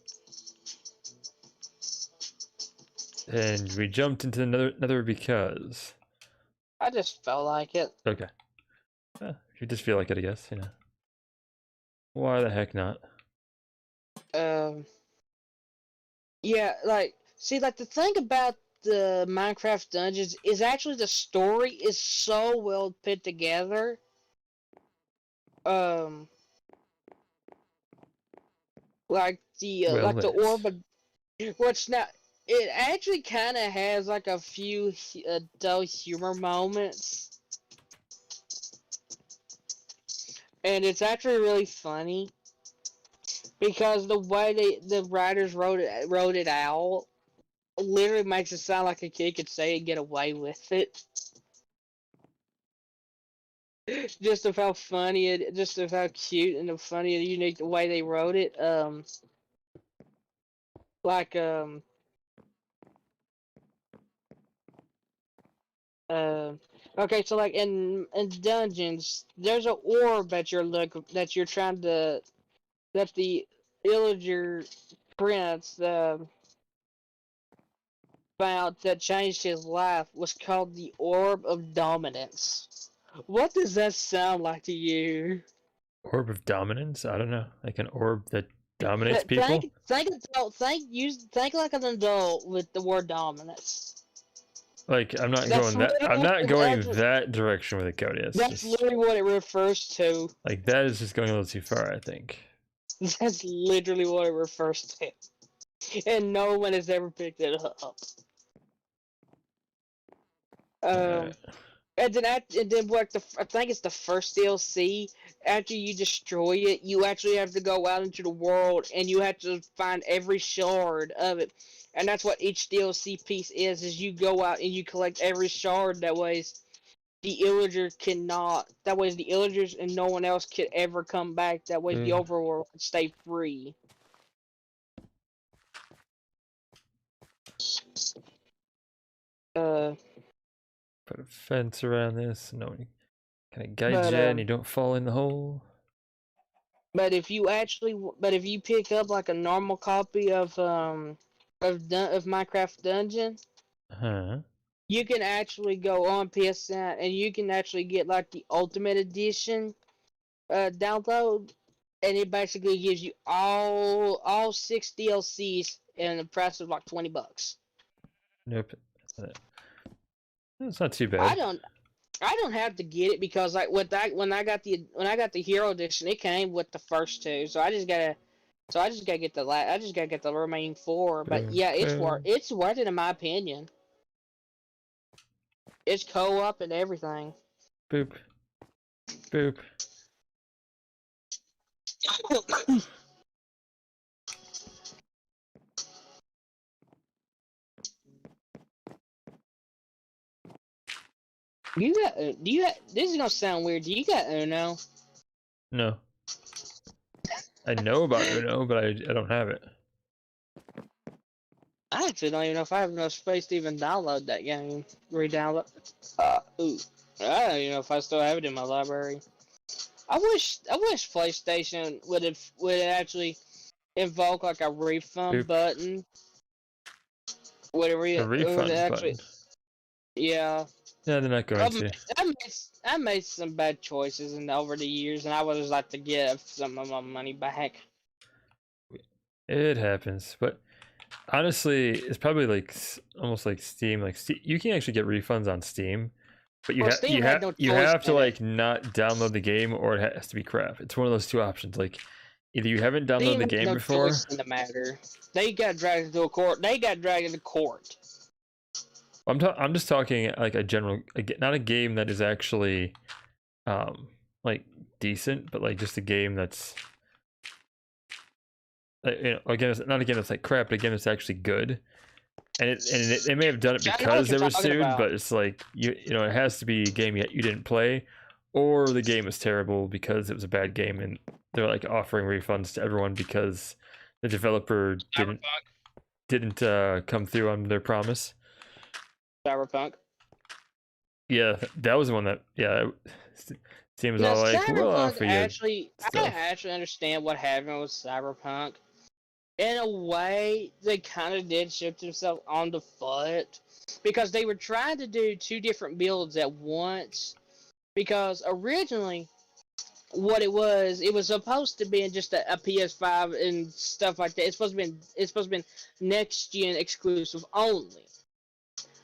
And we jumped into the Nether because I just felt like it. Okay. You just feel like it, I guess. You know. Why the heck not? Yeah, like the thing about the Minecraft Dungeons is actually the story is so well put together. Like the orb of what's not. It actually kind of has like a few adult humor moments, and it's actually really funny because the way the writers wrote it out literally makes it sound like a kid could say it and get away with it. Just of how funny it, just of how cute and funny and unique the way they wrote it. Okay, so like in dungeons, there's an orb that you're trying to, that the Illager prince found that changed his life was called the Orb of Dominance. What does that sound like to you? Orb of Dominance? I don't know. Like an orb that dominates people? Think like an adult with the word dominance. Like I'm not going that direction with it, Cody. That's literally what it refers to. Like that is just going a little too far, I think. That's literally what it refers to. And no one has ever picked it up. And then I think it's the first DLC. After you destroy it, you actually have to go out into the world and you have to find every shard of it. And that's what each DLC piece is you go out and you collect every shard. That way the Illagers and no one else could ever come back. That way the overworld could stay free. Put a fence around this, no one kind of guides you and you don't fall in the hole. But if you pick up like a normal copy of Minecraft Dungeon, you can actually go on PSN and you can actually get like the Ultimate Edition download, and it basically gives you all 6 DLCs in the price of like $20. Nope. It's not too bad. I don't have to get it because like when I got the Hero Edition, it came with the first two, so I just gotta get the remaining 4. But Boom, yeah, boom, it's worth it in my opinion. It's co-op and everything. boop, boop. This is gonna sound weird. Do you got Uno? No. I know about Uno, but I don't have it. I actually don't even know if I have enough space to even download that game. Re-download. Ooh. I don't even know if I still have it in my library. I wish PlayStation would actually invoke like a refund Boop. button. A refund button. Yeah. Yeah, they're not going to. I made some bad choices over the years, and I would just like to get some of my money back. It happens, but honestly, it's probably like almost like Steam. Like you can actually get refunds on Steam, but you have to like not download the game, or it has to be crap. It's one of those two options. Like either you haven't downloaded the game before. In the matter. They got dragged into a court. They got dragged into court. I'm just talking like a general, not a game that is actually like decent, but like just a game that's again, it's not a game that's like crap, but again, it's actually good. And they may have done it because they were sued, but it's like you know it has to be a game you didn't play, or the game is terrible because it was a bad game, and they're like offering refunds to everyone because the developer didn't come through on their promise. Cyberpunk. Yeah, that was the one that seems all like we'll offer you. I actually understand what happened with Cyberpunk. In a way, they kind of did shoot themselves on the foot because they were trying to do 2 different builds at once. Because originally, what it was supposed to be just a PS5 and stuff like that. It's supposed to be next gen exclusive only.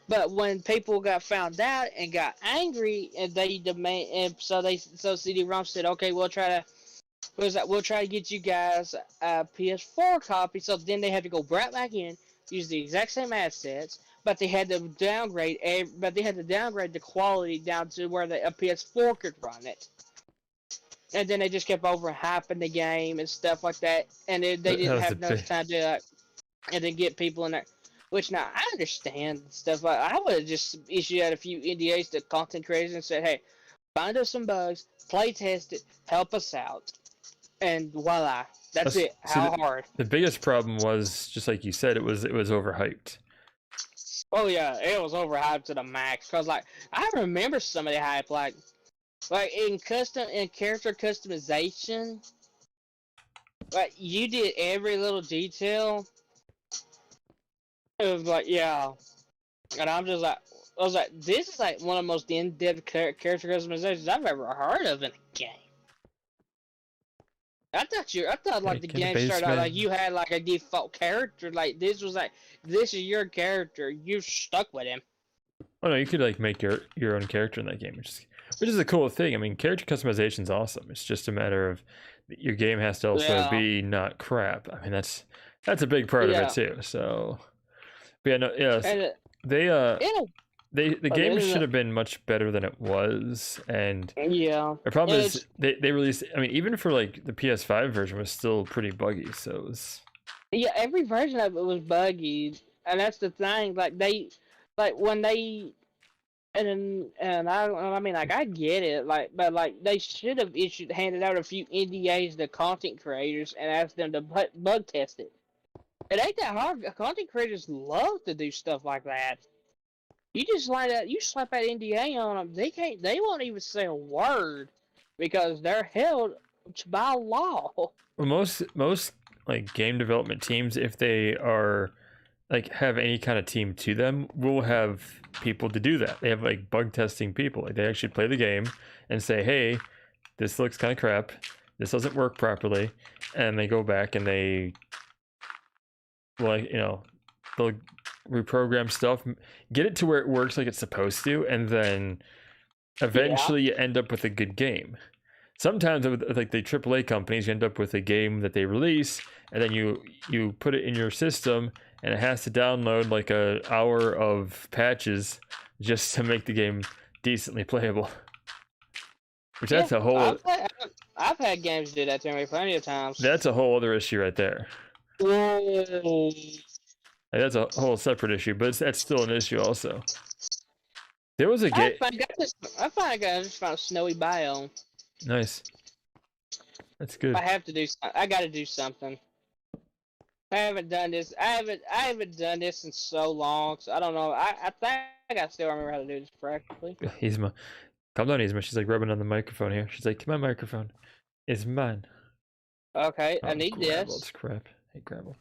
But when people got found out and got angry, and they demand, and so CD-ROM said, "Okay, we'll try to get you guys a PS4 copy." So then they had to go right back in, use the exact same assets, but they had to downgrade. The quality down to where a PS4 could run it. And then they just kept overhyping the game and stuff like that, and they didn't have enough time to and then get people in there. Which now I understand stuff. I would have just issued out a few NDAs to content creators and said, "Hey, find us some bugs, play test it, help us out," and voila, that's it. How hard? The biggest problem was, just like you said, it was overhyped. Oh yeah, it was overhyped to the max. Cause like I remember some of the hype, like in character customization, like you did every little detail. It was like, yeah, and I was like, this is like one of the most in-depth character customizations I've ever heard of in a game. I thought like the game started out like you had like a default character, like this is your character, you're stuck with him. Oh no, you could like make your own character in that game, which is a cool thing. I mean, character customization is awesome. It's just a matter of your game has to also be not crap. I mean, that's a big part of it too. So. But yeah, no, yes, the game should have been much better than it was, and the problem is they released. I mean, even for like the PS5 version was still pretty buggy. So it was. Yeah, every version of it was buggy, and that's the thing. Like when they. And I mean, like I get it, like, but like they should have handed out a few NDAs to content creators and asked them to bug test it. It ain't that hard. Content creators love to do stuff like that. You just slap that NDA on them. They won't even say a word because they're held by law. Well, most like game development teams, if they are like have any kind of team to them, will have people to do that. They have like bug testing people. Like they actually play the game and say, "Hey, this looks kind of crap. This doesn't work properly," and they go back and they. Like, they'll reprogram stuff, get it to where it works like it's supposed to, and then eventually you end up with a good game. Sometimes with like the AAA companies, you end up with a game that they release, and then you put it in your system, and it has to download like an hour of patches just to make the game decently playable. Which that's a whole. I've had games do that to me plenty of times. That's a whole other issue right there. Whoa. That's a whole separate issue, but that's still an issue also. There was a game. I finally just found a snowy biome. Nice. That's good. I have to do. I got to do something. I haven't done this. I haven't done this in so long. So I don't know. I think I still remember how to do this practically. Yzma. Calm down, Yzma. She's like rubbing on the microphone here. She's like, my microphone is mine. Okay, I need Gravel, this. It's crap. Hey, Gravel.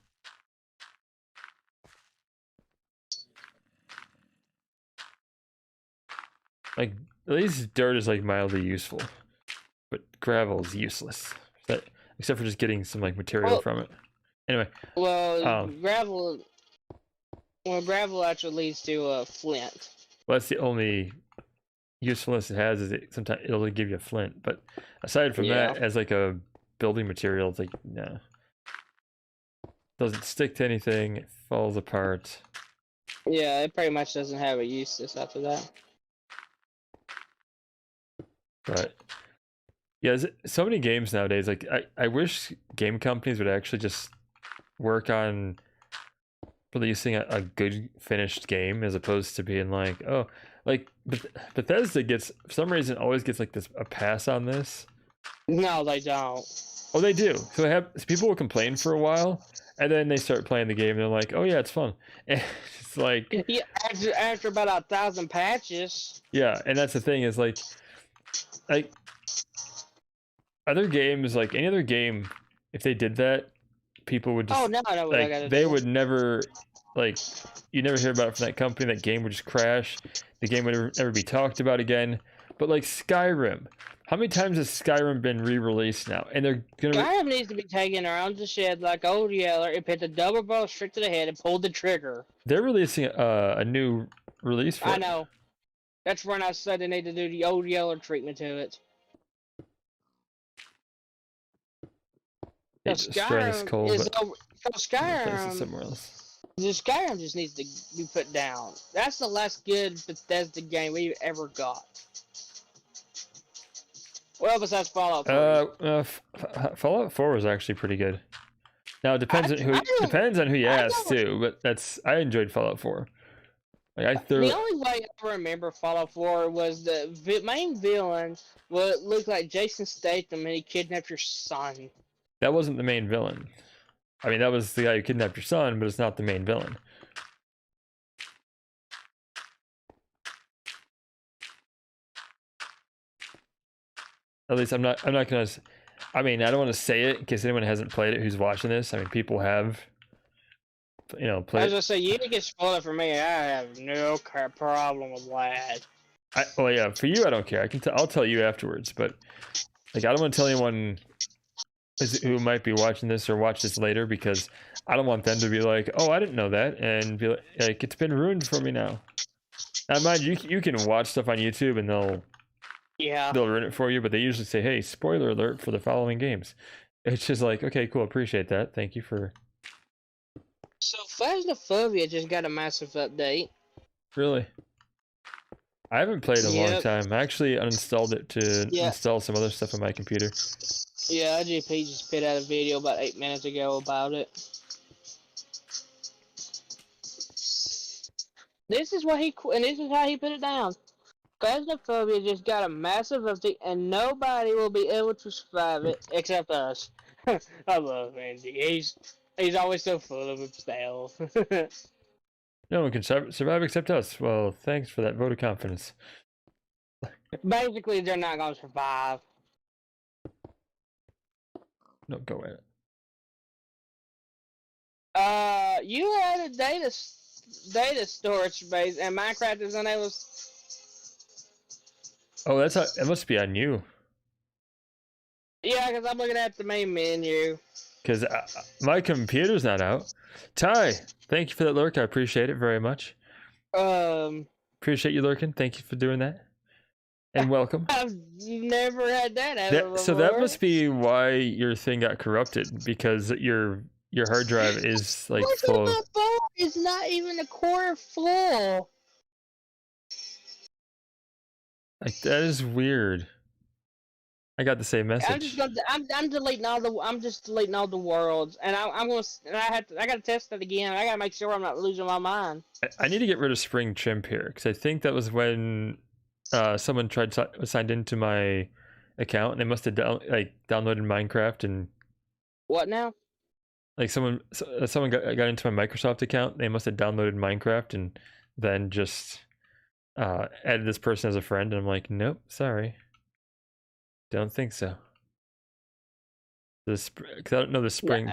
Like, at least dirt is like mildly useful, but gravel is useless. Except for just getting some like material from it. Anyway. Well, gravel. Well, gravel actually leads to flint. Well, that's the only usefulness it has. Is it sometimes it'll give you a flint, but aside from that, as like a building material, it's like nah. Doesn't stick to anything. It falls apart. Yeah, it pretty much doesn't have a use after that. But yeah, so many games nowadays. Like I wish game companies would actually just work on releasing a good finished game as opposed to being like, oh, like Bethesda gets for some reason always gets like a pass on this. No, they don't. Oh, they do. So people will complain for a while, and then they start playing the game. And they're like, oh yeah, it's fun. And it's like after about 1,000 patches. Yeah, and that's the thing is like other games, like any other game, if they did that, people would just they would never you never hear about it from that company. That game would just crash. The game would never be talked about again. But like Skyrim, how many times has Skyrim been re-released now? And they're gonna Skyrim needs to be taken around the shed like Old Yeller and hit the double barrel straight to the head and pulled the trigger. They're releasing a new release for it. I know. That's when I said they need to do the Old Yeller treatment to it. Skyrim cold, Skyrim somewhere else. Skyrim just needs to be put down. That's the last good Bethesda game we've ever got. Well, besides Fallout 4. Fallout 4 was actually pretty good. Now it depends on who you ask too, but I enjoyed Fallout 4. Like the only way I remember Fallout 4 was the main villain would look like Jason Statham and he kidnapped your son. That wasn't the main villain. I mean, that was the guy who kidnapped your son, but it's not the main villain. At least I'm not gonna. I mean, I don't want to say it in case anyone hasn't played it who's watching this. I mean, people have, played. As I say, you didn't get spoiled for me. I have no problem with that. Well, yeah, for you, I don't care. I'll tell you afterwards, but like, I don't want to tell anyone who might be watching this or watch this later because I don't want them to be like, oh, I didn't know that, and be like it's been ruined for me now. Now, mind you can watch stuff on YouTube and they'll ruin it for you, but they usually say, hey, spoiler alert for the following games. It's just like, okay, cool, appreciate that. Thank you for. So Phasmophobia just got a massive update. Really? I haven't played in a long time. I actually uninstalled it to install some other stuff on my computer. Yeah, IGP just put out a video about 8 minutes ago about it. This is how he put it down. Phasmophobia just got a massive update, and nobody will be able to survive it except us. I love Andy. He's always so full of himself. No one can survive except us. Well, thanks for that vote of confidence. Basically, they're not going to survive. No, go at it. You had a data storage space, and Minecraft is unable. Oh, it must be on you. Yeah, because I'm looking at the main menu. Because my computer's not out. Ty, thank you for that lurk. I appreciate it very much. Appreciate you lurking. Thank you for doing that. And welcome. I've never had that happen before. So that must be why your thing got corrupted, because your hard drive is like full. My phone is not even a quarter full. Like, that is weird. I got the same message. I'm deleting all the. I'm just deleting all the worlds, and I'm gonna. I gotta test it again. I gotta make sure I'm not losing my mind. I need to get rid of Spring Chimp here, because I think that was when someone signed into my account, and they must have downloaded Minecraft and. What now? Like someone got into my Microsoft account. They must have downloaded Minecraft and then just added this person as a friend. And I'm like, nope, sorry, don't think so. Cause I don't know the Spring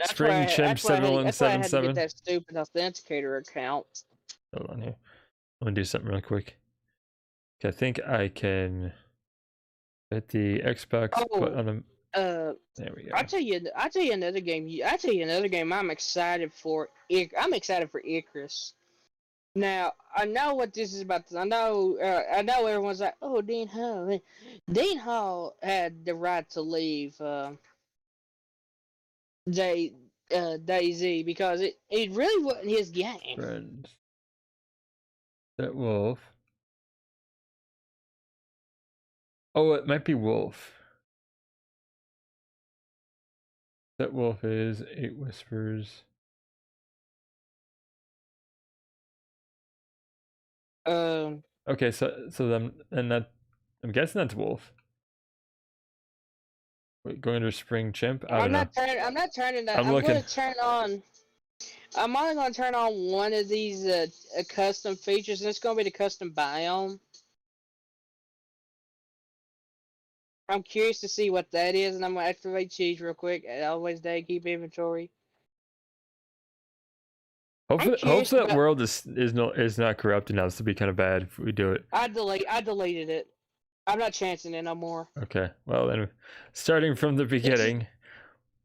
Chimp 7177. That's why I had to get that stupid authenticator account. Hold on here. I'm gonna do something real quick. Okay, I think I can hit the Xbox button on the. There we go. I'll tell you another game. I'm excited for. I'm excited for Icarus. Now I know what this is about. I know everyone's like, "Oh, Dean Hall." Dean Hall had the right to leave DayZ because it really wasn't his game. Friends. That Wolf. Oh, it might be Wolf. That Wolf is 8 Whispers. Okay, so then, and that, I'm guessing that's Wolf. Wait, going to Spring Chimp? I'm not turning that. I'm going to turn on. I'm only going to turn on one of these custom features, and it's going to be the custom biome. I'm curious to see what that is, and I'm going to activate cheese real quick. Always day, keep inventory. Hopefully that world is not corrupted now. This would be kind of bad if we do it. I deleted it. I'm not chancing it no more. Okay. Well then, starting from the beginning.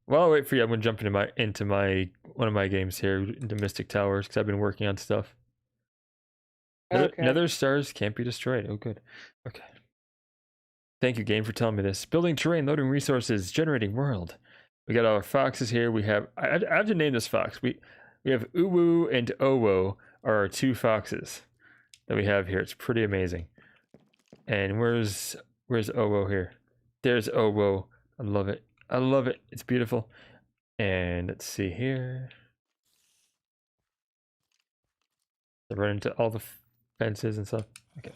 While I wait for you, I'm gonna jump into one of my games here, into Mystic Towers, because I've been working on stuff. Okay. Nether stars can't be destroyed. Oh, good. Okay. Thank you, game, for telling me this. Building terrain, loading resources, generating world. We got our foxes here. We have. I have to name this fox. We have Uwu and Owo are our 2 foxes that we have here. It's pretty amazing. And where's Owo here? There's Owo. I love it. I love it. It's beautiful. And let's see here. I run into all the fences and stuff. Okay.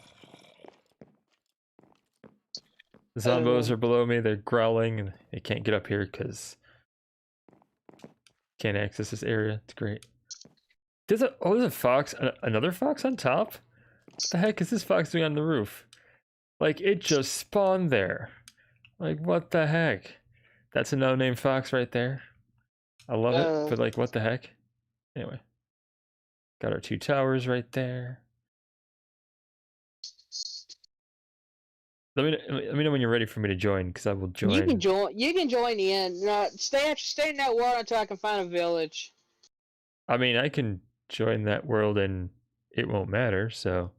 The zombos are below me. They're growling and they can't get up here because can't access this area. It's great. There's a fox, another fox on top? What the heck is this fox doing on the roof? Like, it just spawned there. Like, what the heck? That's a no-name fox right there. I love it, but like, what the heck? Anyway. Got our 2 towers right there. Let me know when you're ready for me to join, because I will join. You can join in. Stay in that world until I can find a village. I mean, I can join that world and it won't matter, so.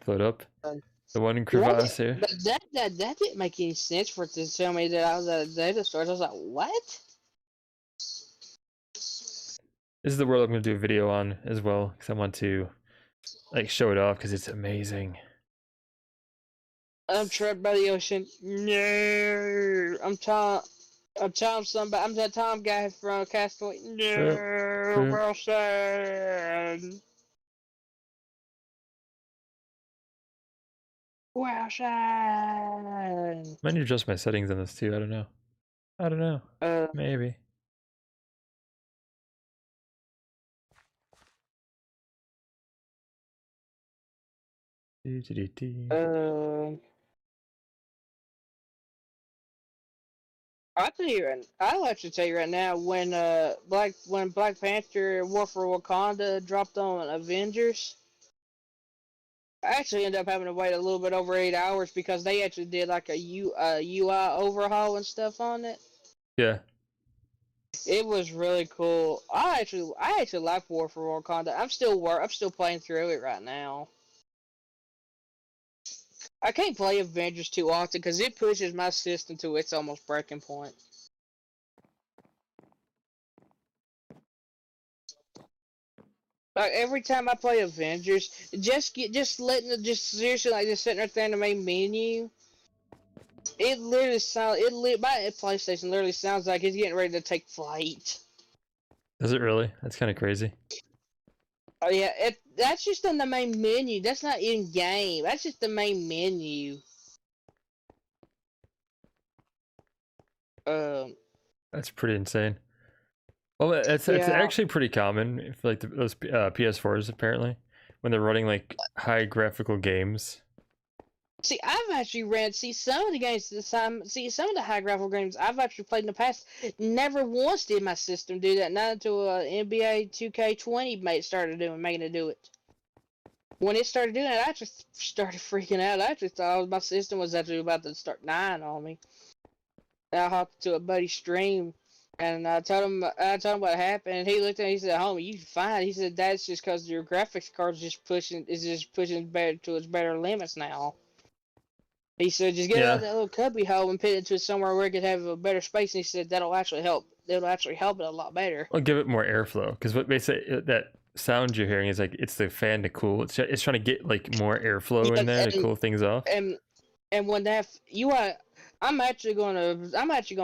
Float up. The one in crevasse here. That didn't make any sense for it to tell me that I was at a data store. I was like, what? This is the world I'm going to do a video on as well, because I want to like show it off because it's amazing. I'm trapped by the ocean. No, I'm Tom that Tom guy from Castaway. No, Wilson. Wilson. I might need to adjust my settings on this too. I don't know. Maybe. I'll actually tell you right now, when Black Panther War for Wakanda dropped on Avengers, I actually ended up having to wait a little bit over 8 hours because they actually did like a UI overhaul and stuff on it. Yeah. It was really cool. I actually like War for World Content. I'm still playing through it right now. I can't play Avengers too often because it pushes my system to its almost breaking point. Like every time I play Avengers, just seriously like just sitting right there in the main menu. It literally sounds. My PlayStation literally sounds like it's getting ready to take flight. Does it really? That's kind of crazy. Oh yeah, that's just on the main menu. That's not in game. That's just the main menu. That's pretty insane. Well, it's actually pretty common for like those PS4s apparently when they're running like high graphical games. See, I've actually read. Some of the games. Some of the high graphical games I've actually played in the past. Never once did my system do that. Not until NBA 2K20 started making it do it. When it started doing it, I just started freaking out. I just thought my system was actually about to start dying on me. And I hopped to a buddy's stream, and I told him what happened. And he looked at me. He said, "Homie, you fine?" He said, "That's just because your graphics card is just pushing better to its better limits now." He said, "Just get out of that little cubby hole and put it into somewhere where it could have a better space." And he said, "That'll actually help. It'll actually help it a lot better." Well, give it more airflow because what basically that sound you're hearing is like it's the fan to cool. It's trying to get like more airflow in there to cool things off. And when I'm actually gonna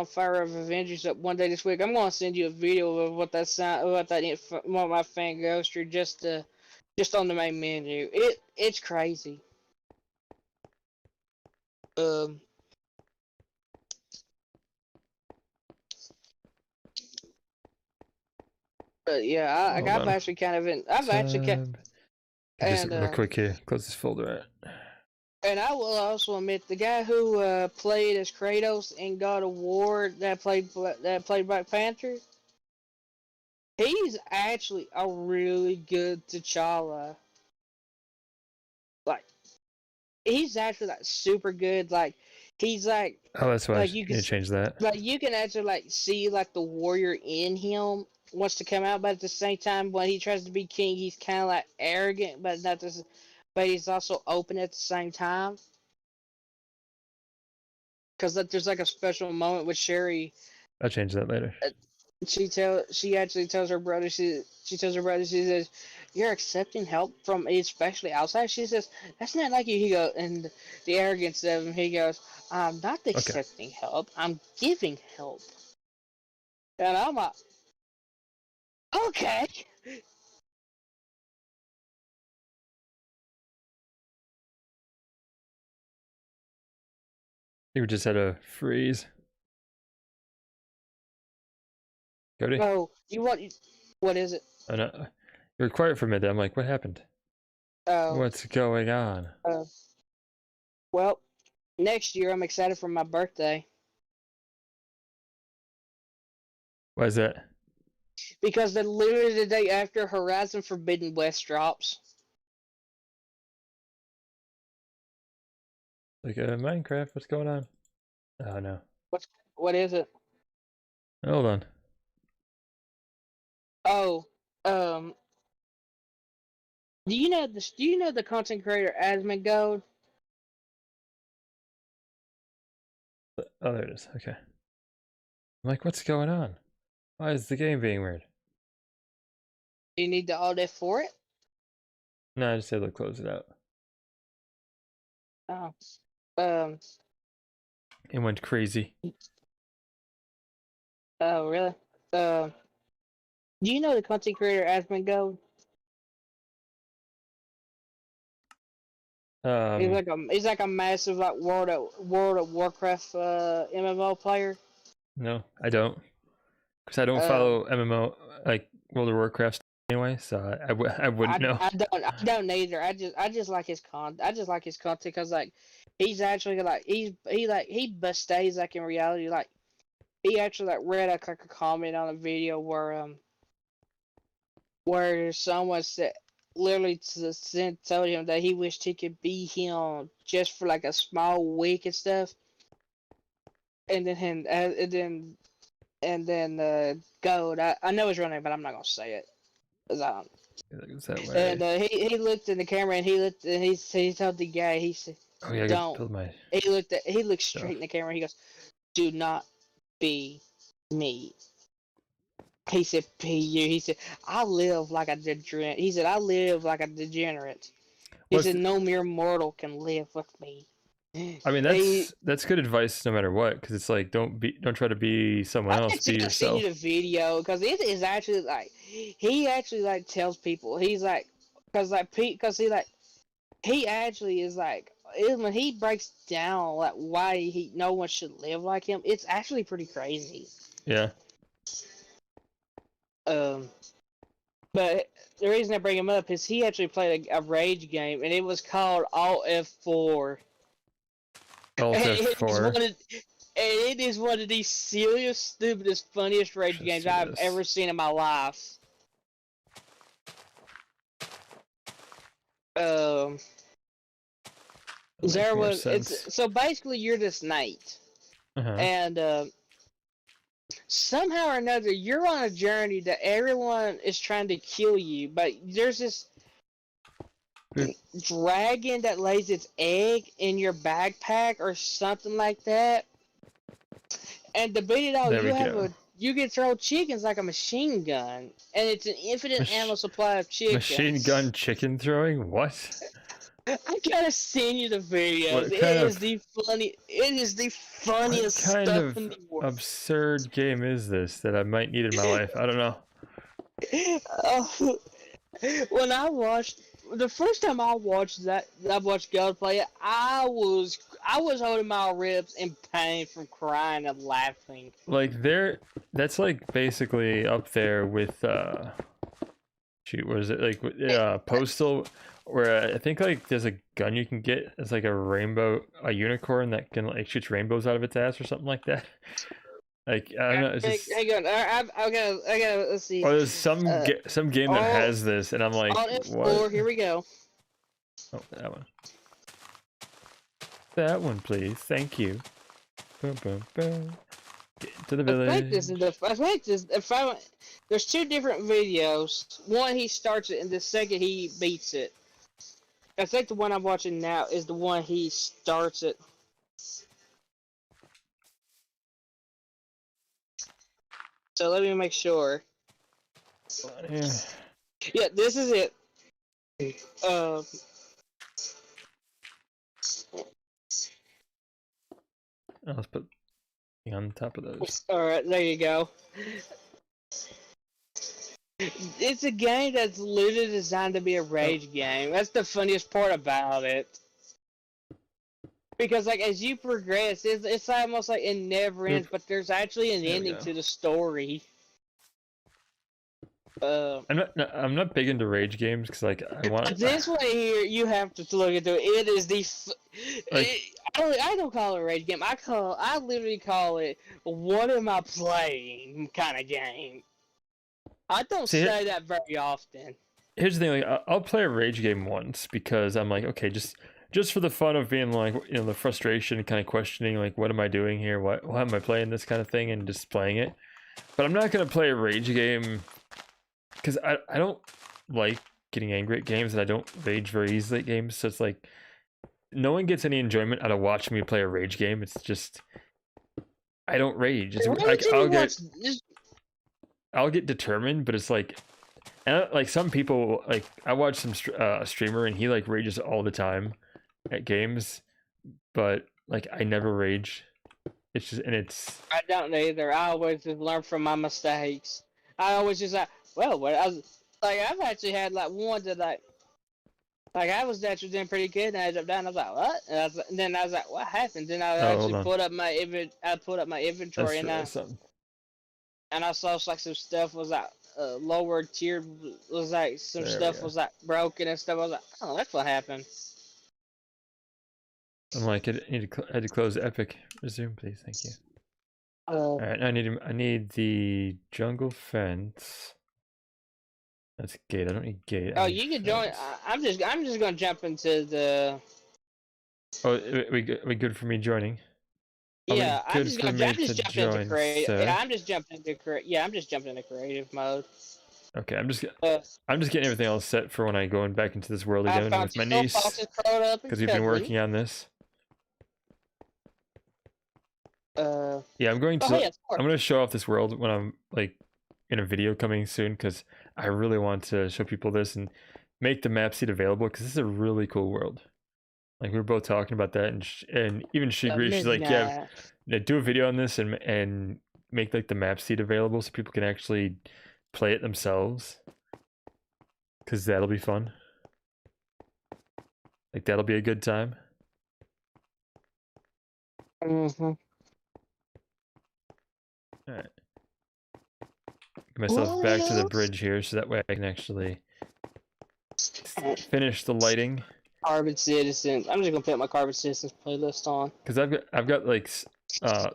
fire up Avengers up one day this week. I'm gonna send you a video of what my fan goes through just on the main menu. It's crazy. But yeah, I've actually just real quick here, close this folder out. And I will also admit, the guy who played as Kratos in God of War that played Black Panther, he's actually a really good T'Challa. Like, he's actually like super good. Like, he's like, oh, that's why you can change that. Like, you can actually like see like the warrior in him wants to come out, but at the same time, when he tries to be king, he's kind of like arrogant, but not this. But he's also open at the same time. Because there's like a special moment with Sherry. I'll change that later. She actually tells her brother. She says, "You're accepting help from especially outside." She says, "That's not like you." He goes, and the arrogance of him. He goes, "I'm not accepting help. I'm giving help." And I'm like, okay. You just had a freeze. Cody? Oh, what is it? Oh, no. You're quiet for a minute. I'm like, what happened? Oh. What's going on? Well, next year I'm excited for my birthday. Why is that? Because then literally the day after Horizon Forbidden West drops. Like Minecraft, what's going on? Oh no. What is it? Hold on. Oh, do you know the content creator Asmongold? Oh, there it is. Okay. I'm like, what's going on? Why is the game being weird? Do you need the Alt F for it? No, I just said to close it out. Oh. It went crazy. Oh, really? Do you know the content creator Asmongold? He's like a massive like World of Warcraft MMO player. No, I don't, because I don't follow MMO like World of Warcraft anyway, so I wouldn't know. I don't either. I just like his content because like he's actually like he stays like in reality. Like he actually like read like a comment on a video where someone said literally told him that he wished he could be him just for like a small week and stuff. And then Gold. I know his real name, but I'm not gonna say it. And he looked in the camera and he told the guy, he said, "Oh yeah, don't." He looked straight in the camera. And he goes, "Do not be me." He said, "Be you." He said, "I live like a degenerate." He said, "I live like a degenerate." He said, "No mere mortal can live with me." I mean, that's good advice no matter what, because it's like don't try to be someone else. Be yourself. I seen the video because it is actually like he actually like tells people he's like because he actually is like when he breaks down like why no one should live like him. It's actually pretty crazy. Yeah. But the reason I bring him up is he actually played a rage game and it was called Alt F4. Alt F4. And it is one of the silliest, stupidest, funniest rage games I've ever seen in my life. So basically you're this knight, and somehow or another you're on a journey that everyone is trying to kill you, but there's this dragon that lays its egg in your backpack or something like that. And to beat it all, you can throw chickens like a machine gun, and it's an infinite ammo supply of chickens. Machine gun chicken throwing? What? I gotta send you the videos. It is the funniest stuff in the world. What kind of absurd game is this that I might need in my life? I don't know. When the first time I watched God play it, I was holding my ribs in pain from crying and laughing. Like that's like basically up there with shoot, what is it like? Postal, where I think like there's a gun you can get. It's like a unicorn that can like shoots rainbows out of its ass or something like that. Like I don't know. It's just... Hang on, I gotta let's see. Or there's some game that has this, and I'm like, what? Here we go. Oh, that one. That one, please. Thank you. Boom, boom, boom. Get into the village. There's two different videos. One he starts it, and the second he beats it. I think the one I'm watching now is the one he starts it. So let me make sure. Yeah, this is it. Let's put on top of those. Alright, there you go. It's a game that's literally designed to be a rage game. That's the funniest part about it. Because like as you progress, it's almost like it never ends, but there's actually an ending to the story. I'm not big into rage games because like I want this one here. You have to look into it. It is the I don't call it a rage game. I literally call it what am I playing kind of game. I don't say that very often. Here's the thing: like I'll play a rage game once because I'm like, okay, just for the fun of being like, you know, the frustration, kind of questioning, like, what am I doing here? Why am I playing this kind of thing, and just playing it. But I'm not gonna play a rage game because I don't like getting angry at games, and I don't rage very easily at games. So it's like no one gets any enjoyment out of watching me play a rage game. It's just I don't rage. It's like I'll get determined, but it's like, and like some people, like I watch some streamer and he like rages all the time at games, but like I never rage. It's just, and it's. I don't either. I always just learn from my mistakes. I always just like, well, I've actually had like one that like I was actually doing pretty good, and I ended up dying. I was like, what? And then I was like, what happened? Then I actually put up my inventory, and I saw like some stuff was like lower tier, was like some stuff was like broken and stuff. I was like, oh, that's what happened. I'm like, I had to close Epic. Resume, please. Thank you. All right, I need the jungle fence. That's gate. I don't need gate. Oh, you can join. I'm just gonna jump into the. Oh, we good for me joining? Yeah, I'm just jumping into creative. sir? Yeah, I'm just jumping into creative. Yeah, I'm just jumping into creative mode. Okay, I'm just getting everything else set for when I go back into this world again with my niece, because we've been working on this. Yeah, I'm going to show off this world when I'm like in a video coming soon, because I really want to show people this and make the map seed available, because this is a really cool world. Like, we were both talking about that, and even she agreed. She's like, yeah, do a video on this and make like the map seed available so people can actually play it themselves, because that'll be fun. Like, that'll be a good time. All right. Get myself back to the bridge here, so that way I can actually finish the lighting. Carbon Citizens. I'm just gonna put my Carbon Citizens playlist on. Because I've got like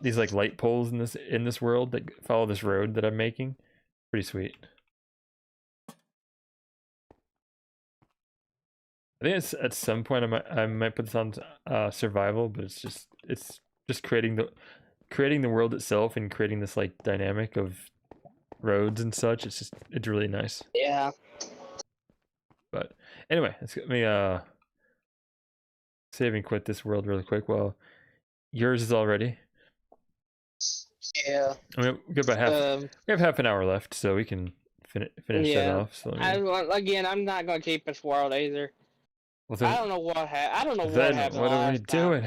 these like light poles in this world that follow this road that I'm making. Pretty sweet. I think it's at some point I might put this on survival, but it's just creating the world itself and creating this like dynamic of roads and such. It's really nice. Yeah. But anyway, let's get me save and quit this world really quick. Well, yours is already. Yeah. I mean, we have half an hour left, so we can finish that off. So again, I'm not gonna keep this world either. Well, then, I don't know what happened. What are we doing?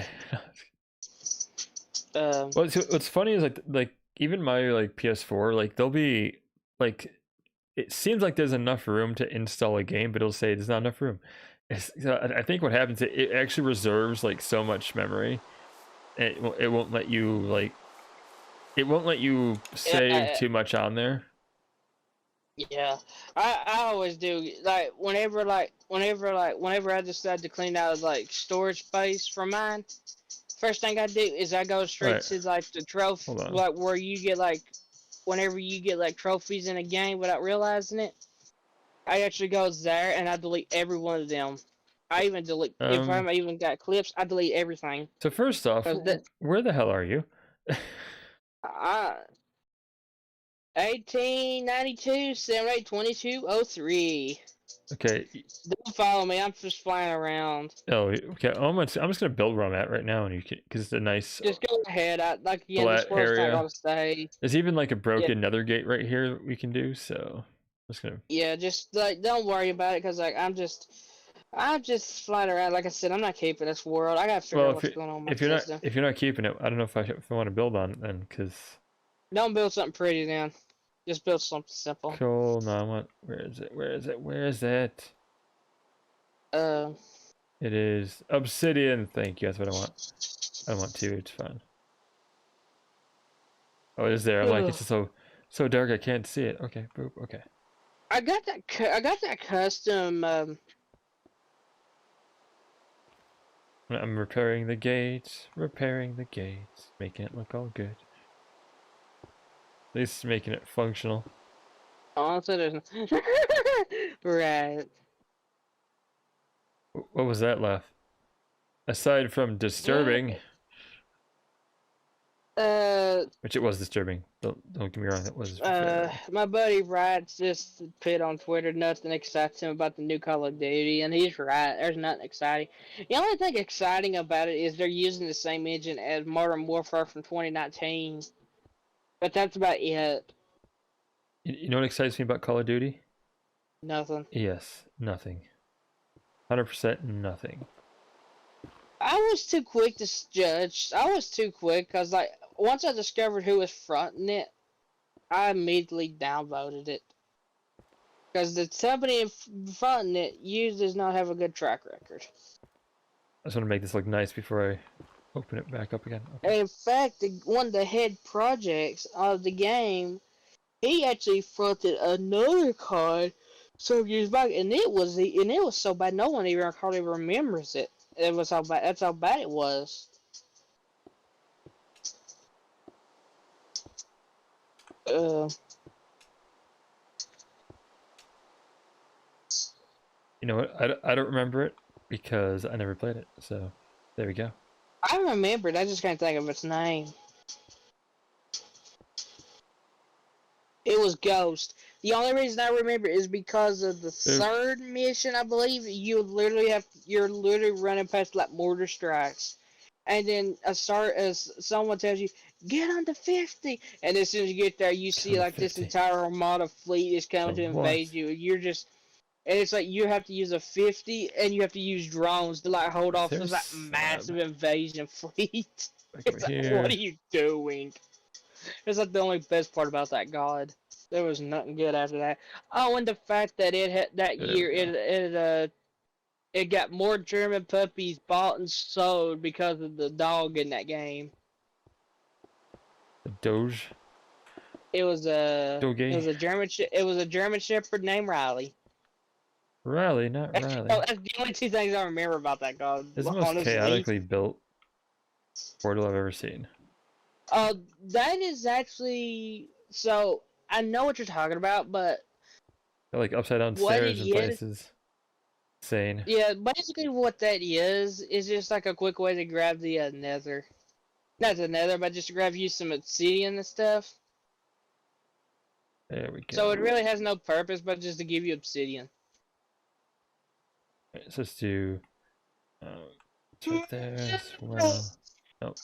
What's funny is like even my like PS4, like they'll be like, it seems like there's enough room to install a game, but it'll say there's not enough room. I think what happens, it actually reserves like so much memory. It won't let you save too much on there. Yeah, I always do. Like whenever I decide to clean out like storage space for mine, first thing I do is I go straight to like the trophy, like where you get like, whenever you get like trophies in a game without realizing it, I actually go there and I delete every one of them. I even delete if I even got clips, I delete everything. So first off, where the hell are you? 1892 782203. Okay. Don't follow me. I'm just flying around. Oh, okay. I'm just gonna build where I'm at right now, and you can, because it's a nice. Just go ahead. This world's not gonna stay. There's even like a broken nether gate right here that we can do. So I'm just gonna. Yeah, just like don't worry about it, because like I'm just flying around. Like I said, I'm not keeping this world. I gotta figure out what's going on with my system. If you're not keeping it, I don't know if I want to build on it then, because. Don't build something pretty then. Just build something simple. Cool. No, I want. Where is it? Where is it? It is obsidian. Thank you. That's what I want. I don't want two. It's fine. Oh, it is there. I'm like, it's just so dark. I can't see it. Okay. Boop. Okay. I got that custom. I'm repairing the gates. Making it look all good. At least making it functional. Also, there's right. What was that laugh? Aside from disturbing. Which it was disturbing. Don't get me wrong, it was. My buddy Wright just put on Twitter nothing excites him about the new Call of Duty, and he's right. There's nothing exciting. The only thing exciting about it is they're using the same engine as Modern Warfare from 2019. But that's about it. You know what excites me about Call of Duty? Nothing. Yes, nothing. 100% nothing. I was too quick to judge. I was too quick because, like, once I discovered who was fronting it, I immediately downvoted it. Because the company fronting it usually does not have a good track record. I just want to make this look nice before I open it back up again. Okay. In fact, one of the head projects of the game, he actually fronted another COD some years back, and it was so bad no one even hardly remembers it. It was how bad. That's how bad it was. You know what? I don't remember it because I never played it. So there we go. I remember it. I just can't think of its name. It was Ghost. The only reason I remember is because of the third mission, I believe. You're literally running past like mortar strikes, and then as someone tells you, get under 50, and as soon as you get there, you see like 50. This entire armada fleet is coming to invade you. You're just, and it's like you have to use a 50, and you have to use drones to like hold off this like massive invasion fleet. It's like, what are you doing? It's like the only best part about that god. There was nothing good after that. Oh, and the fact that it had that year it got more German puppies bought and sold because of the dog in that game. The Doge. It was a German Shepherd named Riley. Riley, not Riley. That's the only two things I remember about that god. It's the most chaotically built portal I've ever seen. That is actually so. I know what you're talking about, but like upside down stairs in places. Insane. Yeah, basically what that is just like a quick way to grab the nether. Not the nether, but just to grab you some obsidian and stuff. There we go. So it really has no purpose, but just to give you obsidian. Right, so let's do. It's right there as well. Oh.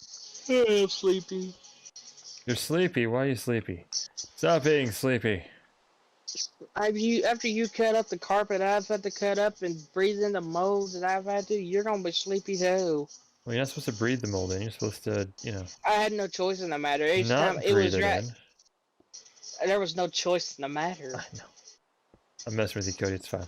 I'm sleepy. You're sleepy? Why are you sleepy? Stop being sleepy. After you cut up the carpet I've had to cut up and breathe in the mold that I've had to, you're gonna be sleepy too. Well, you're not supposed to breathe the mold in. You're supposed to, you know. I had no choice in the matter. Each not time it was right. There was no choice in the matter. I know. I'm messing with you, Cody. It's fine.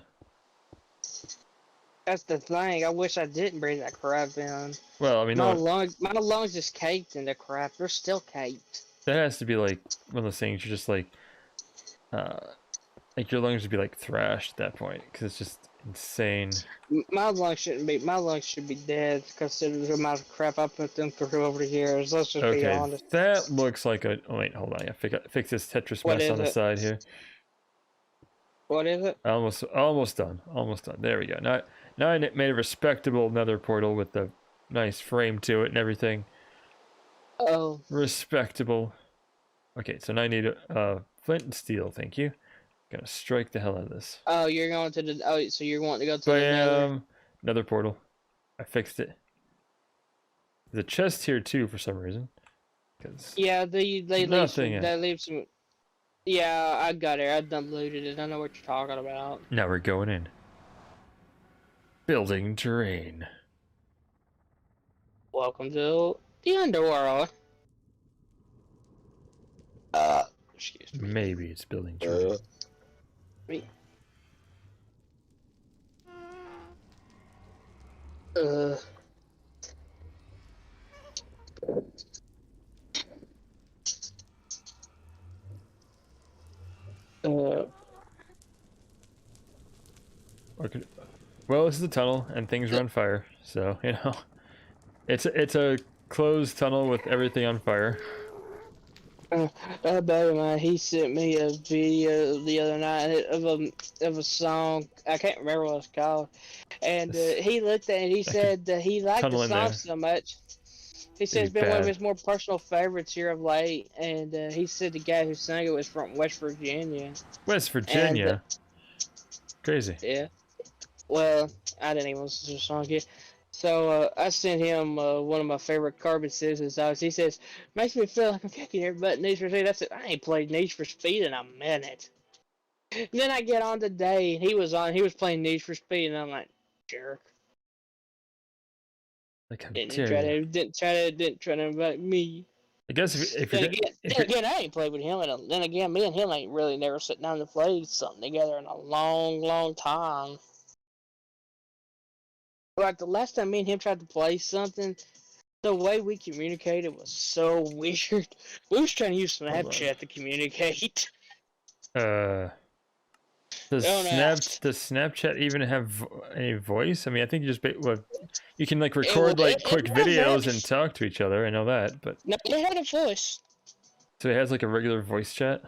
That's the thing. I wish I didn't breathe that crap in. Well, I mean, my lungs just caked in the crap. They're still caked. That has to be like one of those things. You're just like your lungs would be like thrashed at that point because it's just insane. My lungs should be dead considering the amount of crap I put them through over the years. Let's just be honest. That looks like a. Oh wait, hold on. I fix this Tetris mess on the side here. What is it? Almost done. Almost done. There we go. Now I made a respectable nether portal with the nice frame to it and everything. Oh. Respectable. Okay, so now I need flint and steel. Thank you. Gonna strike the hell out of this. Oh, you're going to the. Oh, so you're wanting to go to the nether portal. I fixed it. There's a chest here too for some reason. Yeah, they leave some. Yeah, I got it. I done looted it. I know what you're talking about. Now we're going in. Building terrain. Welcome to the underworld. Excuse me. Maybe it's building terrain. Me. Okay. Well, this is a tunnel, and things are on fire, so you know, it's a closed tunnel with everything on fire. A buddy of mine, he sent me a video the other night of a song. I can't remember what it's called, and he looked at it and he said that he liked the song so much. He said it's been one of his more personal favorites here of late, and he said the guy who sang it was from West Virginia. West Virginia? Crazy. Yeah. Well, I didn't even listen to the song yet. So I sent him one of my favorite Carbon Citizen songs. He says, makes me feel like I'm kicking everybody Need for Speed. I said, I ain't played Need for Speed in a minute. And then I get on today, and he was playing Need for Speed, and I'm like, jerk. Like, didn't try to invite me. I guess if then again, I ain't played with him. Then again, me and him ain't really never sat down to play something together in a long, long time. Like the last time me and him tried to play something, the way we communicated was so weird. We was trying to use Snapchat to communicate. Does Snapchat even have any voice? I mean, I think you just you can like record quick videos and talk to each other. I know that, but no, it had a voice. So it has like a regular voice chat.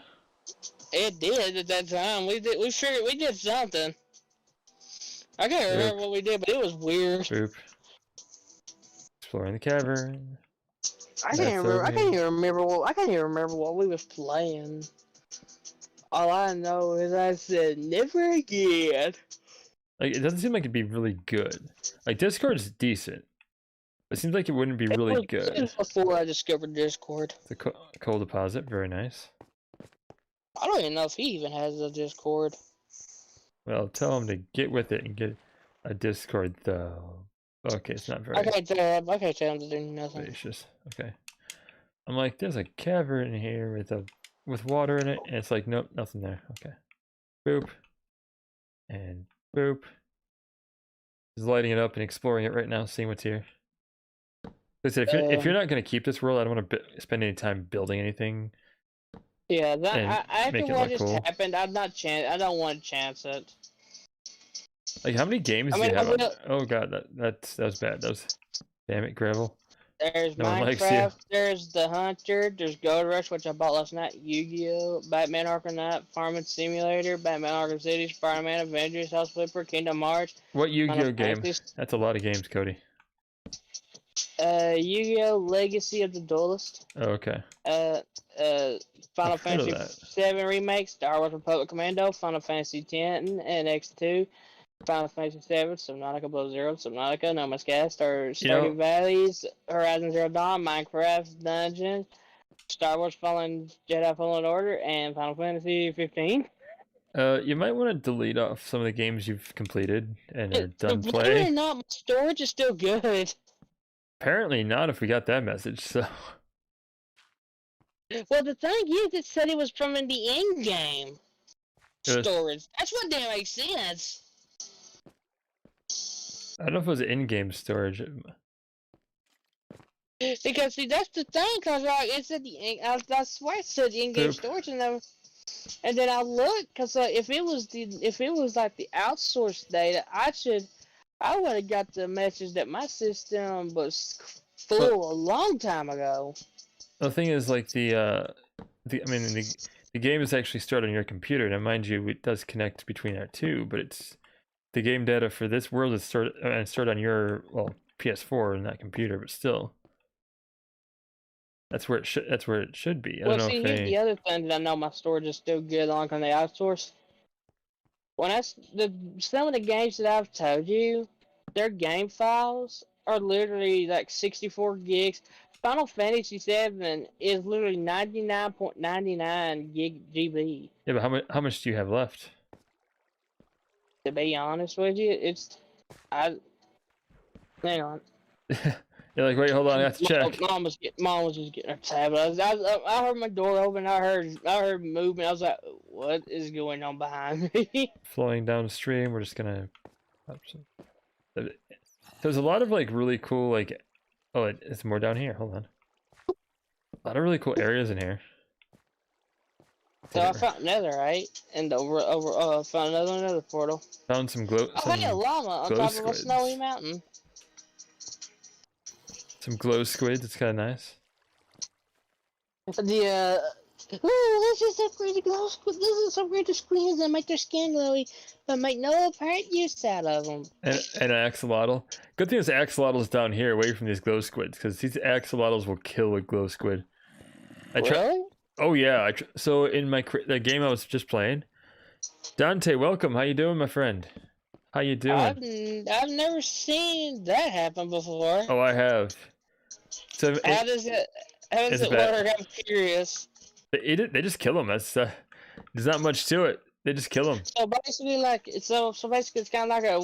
It did at that time. We did something. I can't remember what we did, but it was weird. Boop. Exploring the cavern. I can't remember. I can't even remember what we was playing. All I know is I said never again. Like, it doesn't seem like it'd be really good. Like, Discord's decent. It seems like it wouldn't be really good. It was before I discovered Discord. The coal deposit, very nice. I don't even know if he even has a Discord. Well, tell him to get with it and get a Discord, though. Okay, it's not very. I can't tell him to do nothing. Gracious. Okay. I'm like, there's a cavern here with water in it, and it's like, nope, nothing there. Okay. Boop. And boop. He's lighting it up and exploring it right now, seeing what's here. Listen, if you're not going to keep this world, I don't want to spend any time building anything. Yeah, that after what just happened, I don't want to chance it. Like, how many games do you have? Oh god, that was bad. That was, damn it, Gravel. There's Minecraft. There's The Hunter. There's Gold Rush, which I bought last night. Yu-Gi-Oh, Batman Arkham Knight, Farming Simulator, Batman Arkham City, Spider-Man, Avengers, House Flipper, Kingdom Hearts. What Yu-Gi-Oh game? That's a lot of games, Cody. Yu-Gi-Oh Legacy of the Duelist. Oh, okay. Final Fantasy 7 Remake, Star Wars Republic Commando, Final Fantasy 10 and X2, Final Fantasy 7, Subnautica Below Zero, Subnautica, No Man's Sky, Stardew Valleys, Horizon Zero Dawn, Minecraft Dungeons, Star Wars Jedi Fallen Order, and Final Fantasy 15. You might want to delete off some of the games you've completed and are done playing. Believe it or not, my storage is still good. Apparently not if we got that message, so... Well, the thing is, it said it was from in the in-game storage. That's what didn't make sense. I don't know if it was in-game storage. Because, see, that's the thing, because, like, it said I swear it said in-game storage, and then I looked, because if it was like the outsourced data, I would have got the message that my system was full a long time ago. The thing is, like, the game is actually stored on your computer. Now, mind you, it does connect between our two, but it's the game data for this world is stored on your PS4 and that computer, but still, that's where it should be. I don't know if the other thing that I know my storage is still good on they outsource. Some of the games that I've told you, their game files are literally like 64 gigs. Final Fantasy 7 is literally 99.99 GB. Yeah, but how much do you have left? To be honest with you, hang on. You're like, wait, hold on, I have to check. Mom was just getting her tablet. I heard my door open. I heard movement. I was like, what is going on behind me? Flowing downstream. We're just gonna. There's a lot of like really cool like. Oh, it's more down here. Hold on. A lot of really cool areas in here. So I found netherite, and found another portal. Found some glow. Hey, a llama on top of a snowy mountain. Some glow squids. It's kind of nice. Let's just upgrade the glow squid. This is upgrade the screens that make their skin glowy, but make no apparent use out of them. And an axolotl. Good thing is axolotl's down here, away from these glow squids, because these axolotls will kill a glow squid. Really? Oh yeah. So in the game I was just playing, Dante, welcome. How you doing, my friend? How you doing? I've never seen that happen before. Oh, I have. So how does it work? I'm curious. They just kill them. There's not much to it. They just kill them. So basically, it's kind of like a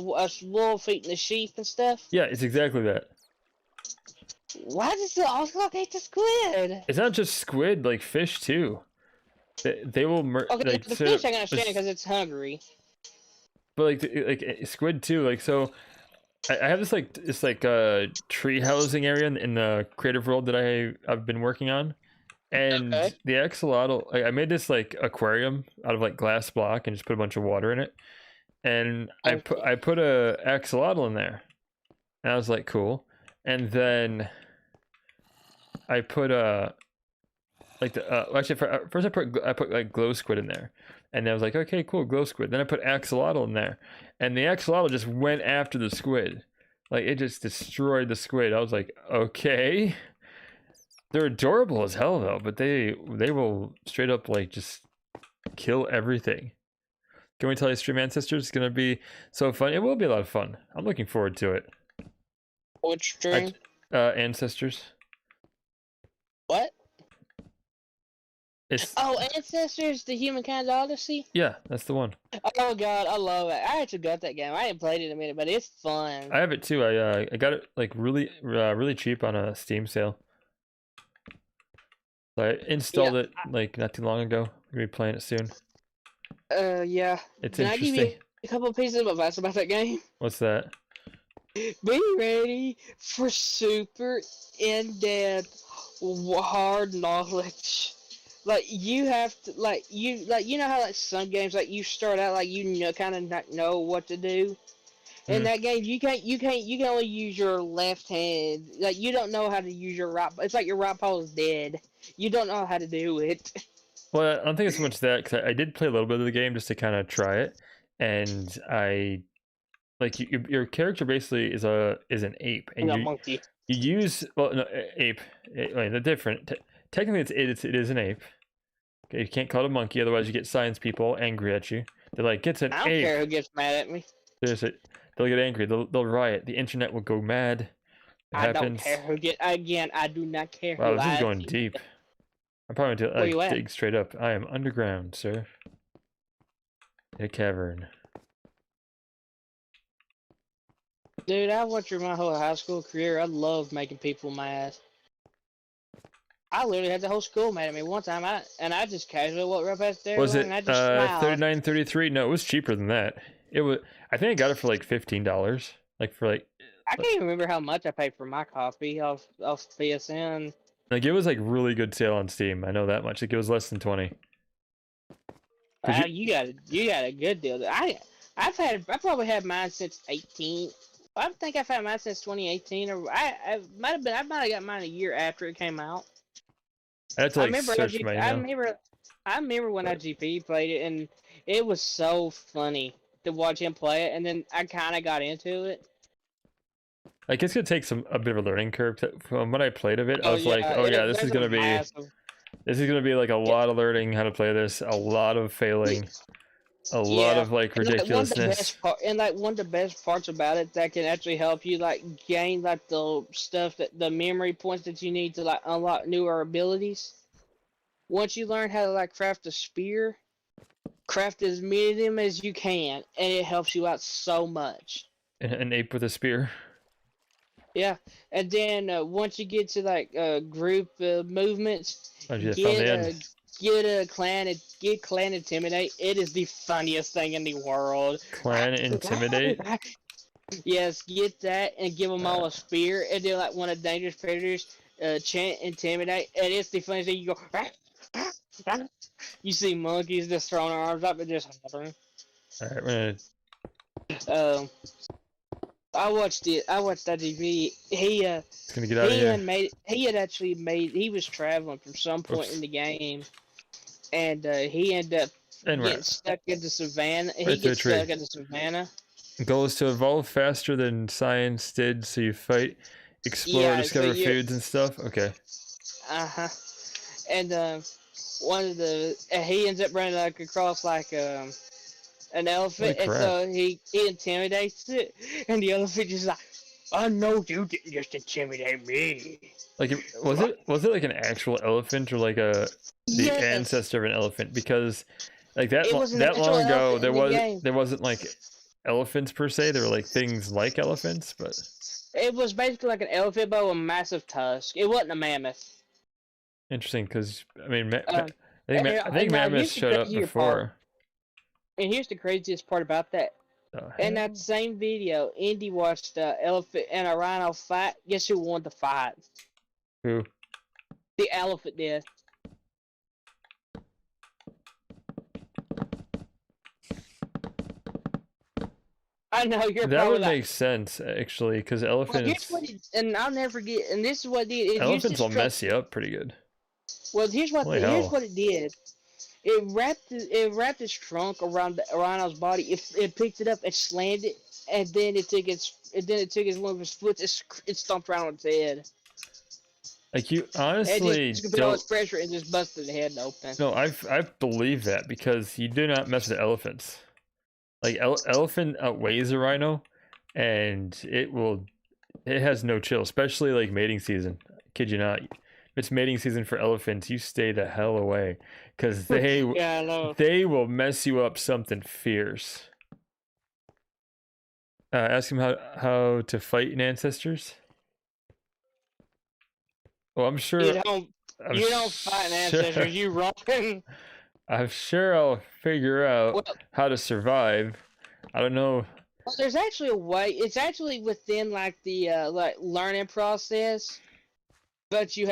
wolf eating a sheep and stuff. Yeah, it's exactly that. Why does it also hate the squid? It's not just squid, like fish too. They will okay, the fish I can understand because it's hungry. But like squid too. Like so, I have this tree housing area in the creative world that I've been working on. And the axolotl, I made this like aquarium out of like glass block and just put a bunch of water in it. And I put a axolotl in there. And I was like, cool. And then I put first I put like glow squid in there. And I was like, okay, cool, glow squid. Then I put axolotl in there, and the axolotl just went after the squid. Like, it just destroyed the squid. I was like, okay. They're adorable as hell, though, but they will straight up, like, just kill everything. Can we tell you Stream Ancestors is going to be so fun? It will be a lot of fun. I'm looking forward to it. Which stream? Ancestors. What? It's... Oh, Ancestors, the Humankind Odyssey? Yeah, that's the one. Oh god, I love it. I actually got that game. I haven't played it in a minute, but it's fun. I have it too. I got it like really cheap on a Steam sale. So I installed it like not too long ago. We're gonna be playing it soon. Yeah. It's Can interesting. I give you a couple pieces of advice about that game? What's that? Be ready for super in-depth, hard knowledge. Like you have to, you know how like some games like you start out like you know kind of not know what to do. In that game, you can only use your left hand. Like you don't know how to use your right. It's like your right paw is dead. You don't know how to do it. Well, I don't think it's so much that, because I did play a little bit of the game just to kind of try it, and I like your character basically is an ape, and a monkey. You use ape. They're different. Technically, it is an ape. Okay, you can't call it a monkey, otherwise you get science people angry at you. They're like, "It's an ape." I don't care who gets mad at me. They'll get angry. They'll riot. The internet will go mad. I don't care who get. Again, I do not care. Wow, this is going deep. I'm probably going to like dig straight up. I am underground, sir. In a cavern. Dude, I went through my whole high school career. I love making people mad. I literally had the whole school mad at me one time. I just casually walked right past there. Was it and I just smiled. $39.33? No, it was cheaper than that. It was. I think I got it for like $15. Like for like. I can't even remember how much I paid for my copy off PSN. Like it was like really good sale on Steam. I know that much. Like it was less than 20. You got a good deal. I probably had mine since 18. I think I've had mine since 2018, or I might have got mine a year after it came out. I had to like search my email. I remember when IGP played it, and it was so funny to watch him play it, and then I kind of got into it. Like it's gonna take a bit of a learning curve. From what I played of it, I was like, oh yeah, this is gonna be like a lot of learning how to play this, a lot of failing, a lot of like ridiculousness. One of the best parts about it that can actually help you like gain like the stuff the memory points that you need to like unlock newer abilities. Once you learn how to like craft a spear, craft as many of them as you can, and it helps you out so much. An ape with a spear. Yeah, and then once you get to like group movements, get clan intimidate. It is the funniest thing in the world. Clan intimidate. Yes, get that and give them all a spear, and then like one of the dangerous predators, chant intimidate, and it's the funniest thing. You go, you see monkeys just throwing their arms up and just hovering. All right, we're gonna. I watched IGV. He gonna get out of here. He was traveling from some point in the game, and he ended up getting stuck into Savannah. Stuck into Savannah. The goal is to evolve faster than science did, so you fight, explore, discover foods and stuff. Okay. And he ends up running like across like an elephant, and so he intimidates it, and the elephant just like, "Oh no, you didn't just intimidate me." Like, was it like an actual elephant or like the ancestor of an elephant? Because like that long ago, there wasn't like elephants per se. There were like things like elephants, but it was basically like an elephant but with a massive tusk. It wasn't a mammoth. Interesting, because I mean, I think mammoths showed up before. And here's the craziest part about that. In that same video, Indy watched an elephant and a rhino fight. Guess who won the fight? Who? The elephant did. I know you're. That would make sense actually, because elephants. And I'll never forget. And this is what it did. Elephants will mess you up pretty good. Well, here's what it did. it wrapped its trunk around Rhino's body. It picked it up and slammed it, and then it took one of his foot. It stomped around on its head. Like you honestly just put all its pressure and just busted the head open. No, I believe that because you do not mess with elephants. Like elephant outweighs a rhino, and it has no chill, especially like mating season. Kid you not. If it's mating season for elephants, you stay the hell away because they yeah, I know. They will mess you up something fierce. Ask him how to fight in Ancestors. Well, I'm sure you don't fight in Ancestors. You run. I'm sure I'll figure out how to survive. I don't know. Well, there's actually a way. It's actually within like the like learning process, but you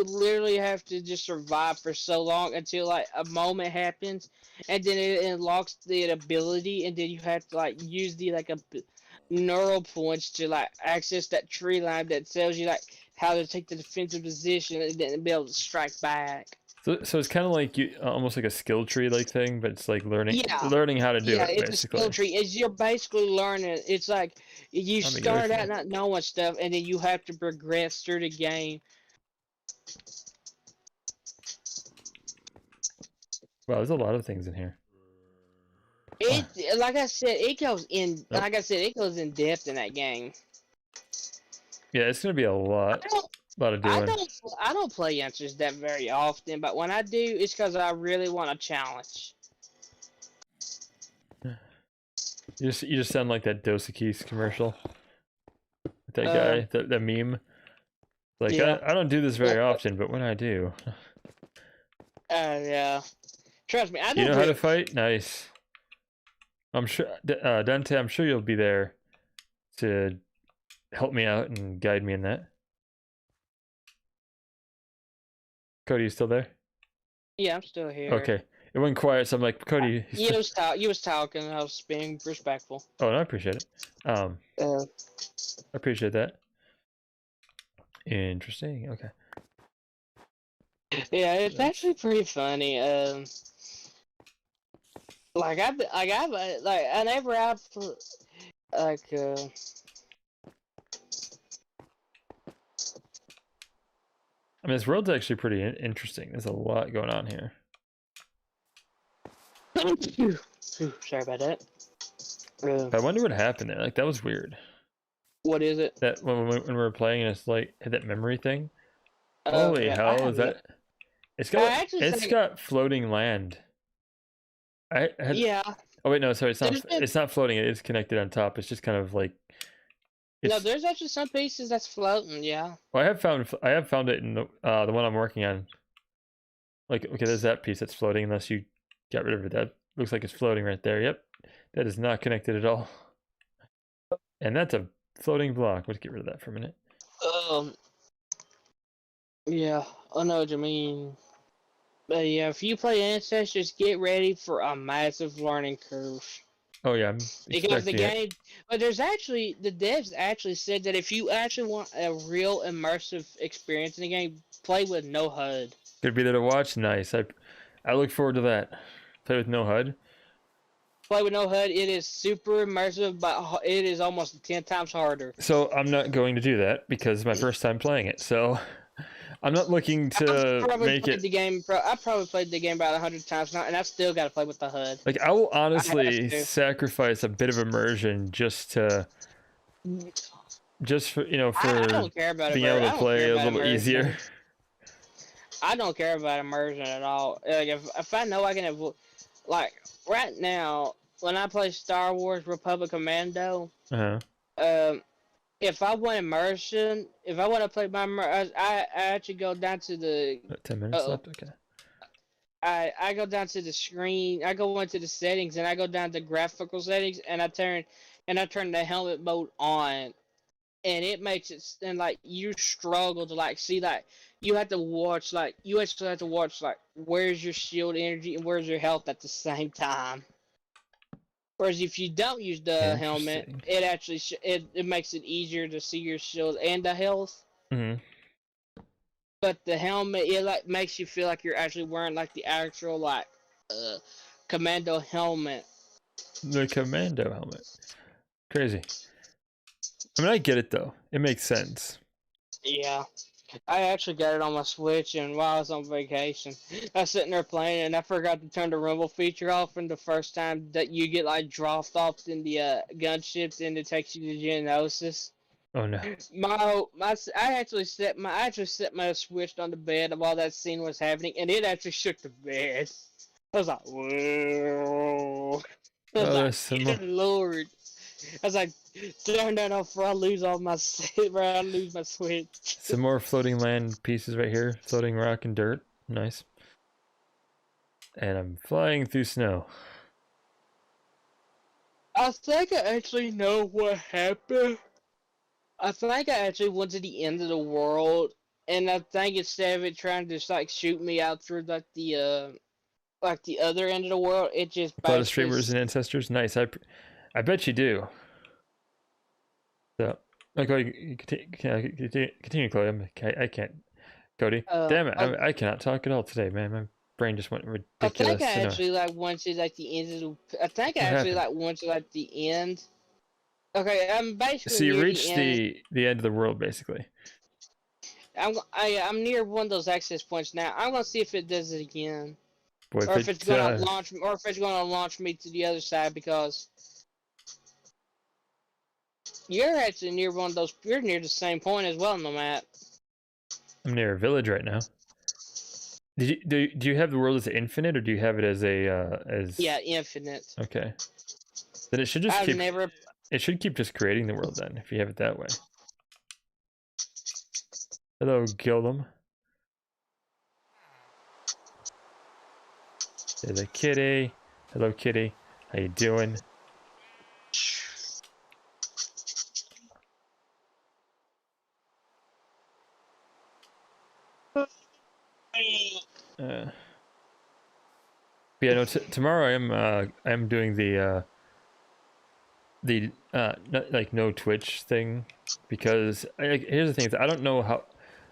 literally have to just survive for so long until like a moment happens, and then it unlocks the ability, and then you have to like use the like a neural points to like access that tree line that tells you like how to take the defensive position and then be able to strike back. So it's kind of like almost like a skill tree like thing, but it's like learning how to do it. It's basically a skill tree. You're basically learning. It's like you start out not knowing stuff, and then you have to progress through the game. Wow, there's a lot of things in here. Like I said, it goes in. Nope. Like I said, it goes in depth in that game. Yeah, it's gonna be a lot. Of doing. I don't play Answers that very often, but when I do, it's because I really want a challenge. You just sound like that Dosakis commercial. That guy, that meme. Like yeah. I don't do this very often, but when I do. Yeah. Trust me, I don't. You know how to fight? Nice. I'm sure, Dante. I'm sure you'll be there to help me out and guide me in that. Cody, you still there? Yeah, I'm still here. Okay. It went quiet, so I'm like, Cody. You was talking. I was being respectful. Oh, no, I appreciate it. I appreciate that. Interesting. Okay. Yeah, it's actually pretty funny. I mean, this world's actually pretty interesting. There's a lot going on here. Sorry about that. I wonder what happened there. Like, that was weird. What is it? That when we were playing, and it's like had that memory thing. Holy hell! Is that? It's got floating land. Yeah. Oh wait, no, sorry. It's not floating. It is connected on top. It's just kind of like. No, there's actually some pieces that's floating. Yeah. Well, I have found it in the one I'm working on. Like, okay, there's that piece that's floating. Unless you got rid of it, that looks like it's floating right there. Yep, that is not connected at all. And that's a floating block. Let's get rid of that for a minute. Yeah, I know what you mean. But yeah, if you play Ancestors, get ready for a massive learning curve. Oh yeah, because the game, but the devs actually said that if you actually want a real immersive experience in the game, play with no HUD. Could be there to watch. Nice. I look forward to that. Play with no HUD. Play with no HUD. It is super immersive, but it is almost 10 times harder. So I'm not going to do that because it's my first time playing it. So I'm not looking to make it. I probably played the game about 100 times now, and I still got to play with the HUD. Like, I will honestly sacrifice a bit of immersion just for I don't care about being able to play a little easier. I don't care about immersion at all. Like, if I know I can avoid, like right now when I play Star Wars Republic Commando, if I want immersion, if I want to play my I actually go down to the 10 minutes left. Okay. I go down to the screen. I go into the settings and I go down to graphical settings and I turn the helmet mode on, and it makes it and like you struggle to like see like you have to watch like where's your shield energy and where's your health at the same time. Whereas if you don't use the helmet, it actually it makes it easier to see your shield and the health. Mm-hmm. but the helmet, it like makes you feel like you're actually wearing like the actual like commando helmet. The commando helmet. Crazy. I mean, I get it though. It makes sense. Yeah. I actually got it on my Switch, and while I was on vacation, I was sitting there playing, and I forgot to turn the rumble feature off. And the first time that you get like dropped off in the gunship, then it takes you to Geonosis. Oh no! I actually set my Switch on the bed while that scene was happening, and it actually shook the bed. I was like, whoa! I was like, good lord! I was like, turn that off before I lose all my lose my Switch. Some more floating land pieces right here. Floating rock and dirt. Nice. And I'm flying through snow. I think I actually know what happened. I think I actually went to the end of the world, and I think instead of it trying to just like shoot me out through like the other end of the world, it just a lot of streamers and ancestors. Nice. I bet you do. So, okay, continue, Chloe. I can't. Cody, damn it! I cannot talk at all today, man. My brain just went ridiculous. I think I actually like went to like the end of the. I think I actually like went to like the end. Okay, I'm basically. So you reached the end of the world, basically. I'm near one of those access points now. I'm gonna see if it does it again, or if it's gonna launch me to the other side, because you're actually near one of those. You're near the same point as well on the map. I'm near a village right now. Do you have the world as infinite, or do you have it as a Yeah, infinite. Okay. Then it should just It should keep just creating the world then, if you have it that way. Hello, Gildem. There's a kitty. Hello, kitty. How you doing? Yeah, no. Tomorrow I'm doing the like no Twitch thing, because here's the thing: is I don't know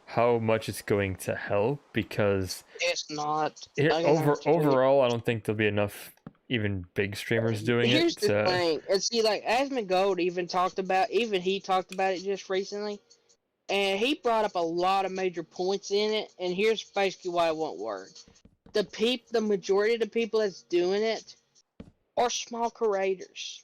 how much it's going to help, because it's not. Overall, I don't think there'll be enough even big streamers doing Here's the thing, and see, like Asmongold even talked about it just recently, and he brought up a lot of major points in it. And here's basically why it won't work: the majority of the people that's doing it are small creators,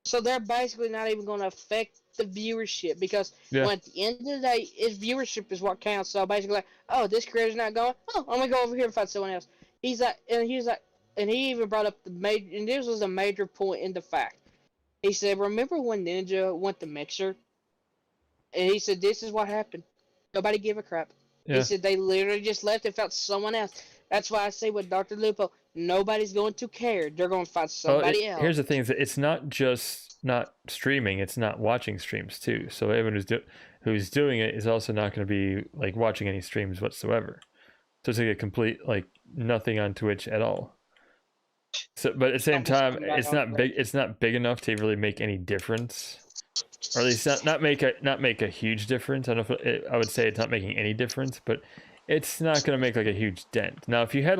so they're basically not even going to affect the viewership, because when at the end of the day, his viewership is what counts. So basically, like, oh, this creator's not going. Oh, I'm gonna go over here and find someone else. He even brought up and this was a major point in the fact. He said, remember when Ninja went to Mixer? And he said, this is what happened. Nobody gave a crap. Yeah. He said they literally just left and found someone else. That's why I say with Dr. Lupo, nobody's going to care. They're going to find somebody else. Here's the thing: is that it's not just not streaming; it's not watching streams too. So everyone who's doing it is also not going to be like watching any streams whatsoever. So it's like a complete like nothing on Twitch at all. So, but at the same time, it's not big. It's not big enough to really make any difference, or at least not make a huge difference. I don't know if I would say it's not making any difference, but it's not going to make like a huge dent. Now, if you had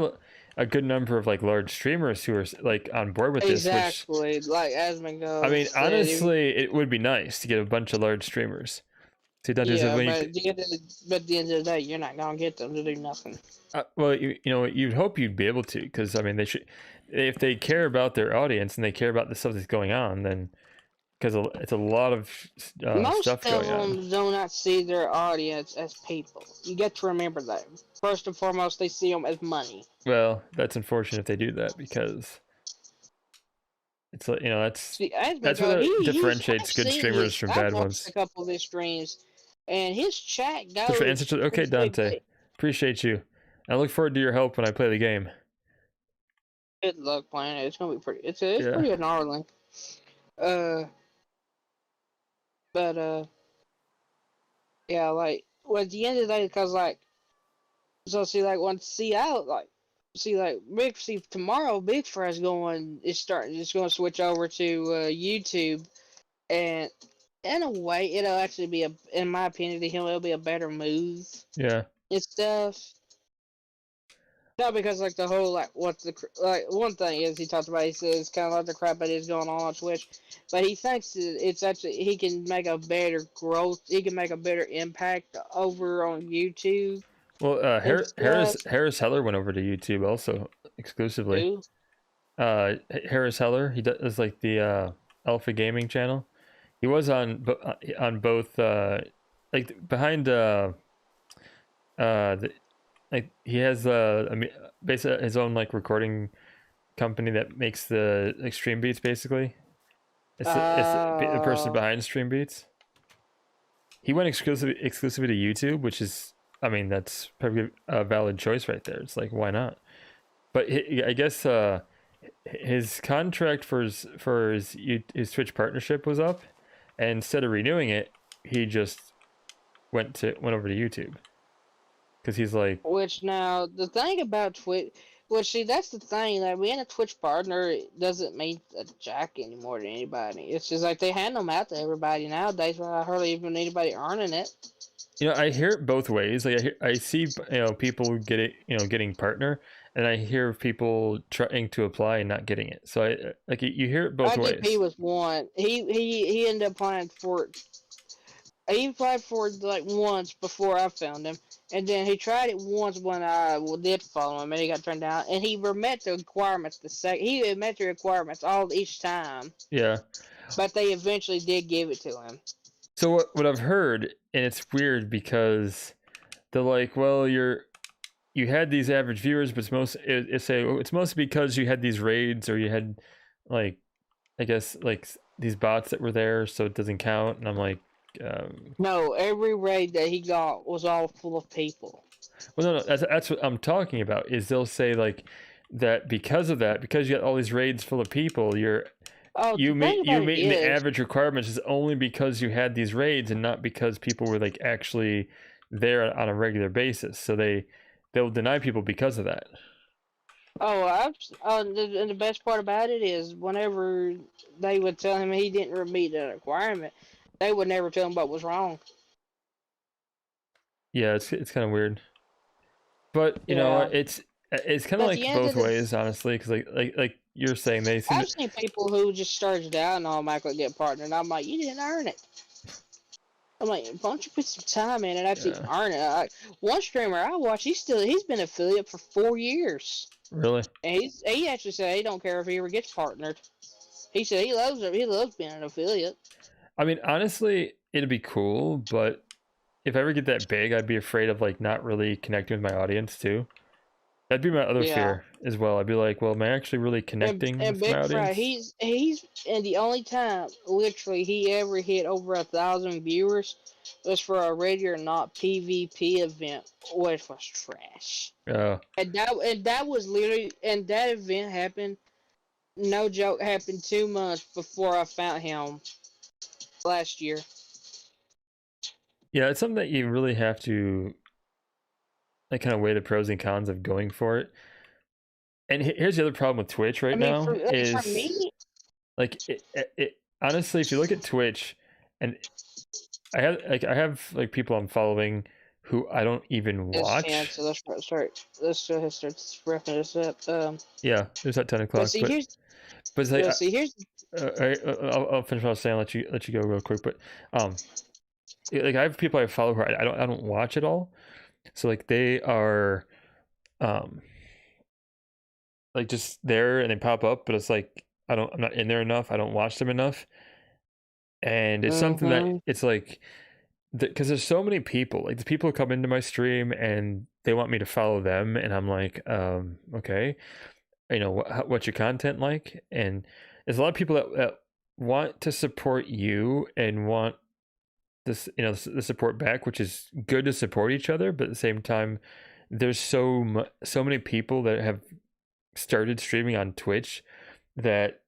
a good number of like large streamers who are like on board with this, like Asmongold. I mean, honestly, it would be nice to get a bunch of large streamers. See, but at the end of the day, you're not gonna get them to do nothing. Well, you'd hope you'd be able to, because I mean, they should, if they care about their audience and they care about the stuff that's going on, then because it's a lot of stuff going on. Most of them do not see their audience as people. You get to remember that. First and foremost, they see them as money. Well, that's unfortunate if they do that, because it's that's what differentiates good streamers from bad ones. A couple of his streams, and his chat goes. Okay, Dante, appreciate you. I look forward to your help when I play the game. Good luck playing it. It's gonna be pretty. It's pretty gnarly. Yeah, like, well, at the end of the day, because, like, so see, like, tomorrow, Big Fry's it's going to switch over to YouTube, and in a way, it'll actually be in my opinion, to him, it'll be a better move. Yeah. and stuff. Not because like the whole what's the one thing is he talked about, he says kind of like the crap that is going on Twitch, but he thinks it's actually he can make a better growth, he can make a better impact over on YouTube. Well, Harris Heller went over to YouTube also exclusively. Who? Harris Heller, he does like the Alpha Gaming channel. He was on both like behind like he has basically his own like recording company that makes the Stream Beats basically. It's the person behind Stream Beats. He went exclusively to YouTube, which is, I mean, that's probably a valid choice right there. It's like, why not? But I guess his contract for his Twitch partnership was up, and instead of renewing it, he just went over to YouTube. Because he's like... Which now, the thing about Twitch... Well, see, that's the thing. That being a Twitch partner doesn't mean a jack anymore to anybody. It's just like they hand them out to everybody nowadays, but I hardly even anybody earning it. You know, I hear it both ways. Like I see, people getting partner, and I hear people trying to apply and not getting it. So you hear it both ways. He was one. He ended up applying for it. He applied for it like once before I found him, and then he tried it once when I did follow him, and he got turned down. And he met the requirements he met the requirements each time. Yeah. But they eventually did give it to him. So what I've heard, and it's weird because they're like, well, you had these average viewers, but it's mostly because you had these raids, or you had like, I guess like these bots that were there, so it doesn't count. And I'm like, no, every raid that he got was all full of people. Well, no, that's what I'm talking about. Is they'll say like that because of that, because you got all these raids full of people, you meet the average requirements is only because you had these raids and not because people were like actually there on a regular basis. So they'll deny people because of that. Oh, and the best part about it is whenever they would tell him he didn't meet the requirement, they would never tell him what was wrong. Yeah, it's kind of weird, but you know, it's kind of like both ways, honestly, because like you're saying, I've seen people who just started out and automatically get partnered, and I'm like, you didn't earn it. I'm like, why don't you put some time in and actually earn it? One streamer I watch, he's been affiliate for 4 years. Really? And he actually said he don't care if he ever gets partnered. He said he loves being an affiliate. I mean, honestly, it'd be cool, but if I ever get that big, I'd be afraid of like not really connecting with my audience too. That'd be my other fear as well. I'd be like, well, am I actually really connecting with my audience? He's and the only time literally he ever hit over 1,000 viewers was for a Ready or Not PvP event, which was trash. Oh. And that was literally, and that event happened, no joke, happened 2 months before I found him last year. Yeah, it's something that you really have to like kind of weigh the pros and cons of going for it. And here's the other problem with Twitch now is for me, like it honestly, if you look at Twitch, and I have like people I'm following who I don't even watch. Yeah, so let's start wrapping this up. Yeah, there's that 10 o'clock. But it's like, I'll finish what I was saying. Let you go real quick. But like I have people I follow who I don't watch at all. So like they are, like just there and they pop up, but it's like I'm not in there enough. I don't watch them enough, and it's something that it's like, because there's so many people. Like the people who come into my stream and they want me to follow them, and I'm like, okay, you know, what's your content like? And there's a lot of people that want to support you and want this, you know, the support back, which is good to support each other, but at the same time, there's so many people that have started streaming on Twitch that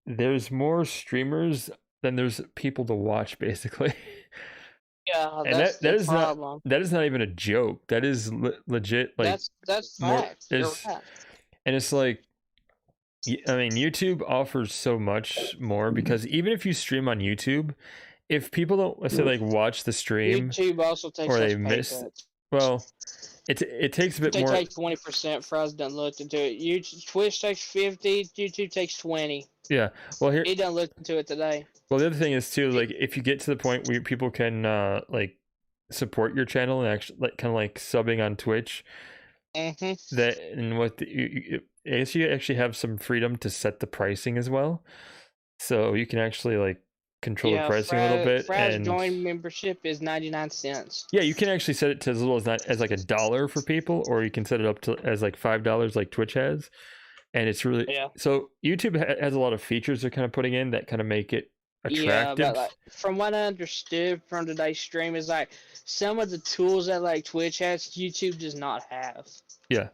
there's more streamers than there's people to watch, basically. Yeah, and that's that is problem. That is not even a joke. That is legit. Like that's fact. And it's like, I mean, YouTube offers so much more, because even if you stream on YouTube, if people don't, let's say, like watch the stream, YouTube also takes or they miss, Well, it takes a bit they more. They take 20% for us. Done looked into it. Twitch takes 50. YouTube takes 20. Yeah. Well, here he done looked into it today. Well, the other thing is too, like if you get to the point where people can like support your channel and actually like kind of like subbing on Twitch, that and I guess you actually have some freedom to set the pricing as well, so you can actually like control the pricing a little bit. And join membership is 99 cents. Yeah, you can actually set it to as little as like $1 for people, or you can set it up to as like $5 like Twitch has. And it's really so YouTube has a lot of features they're kind of putting in that kind of make it attractive. Yeah, but like, from what I understood from today's stream is like some of the tools that like Twitch has, YouTube does not have. Yeah,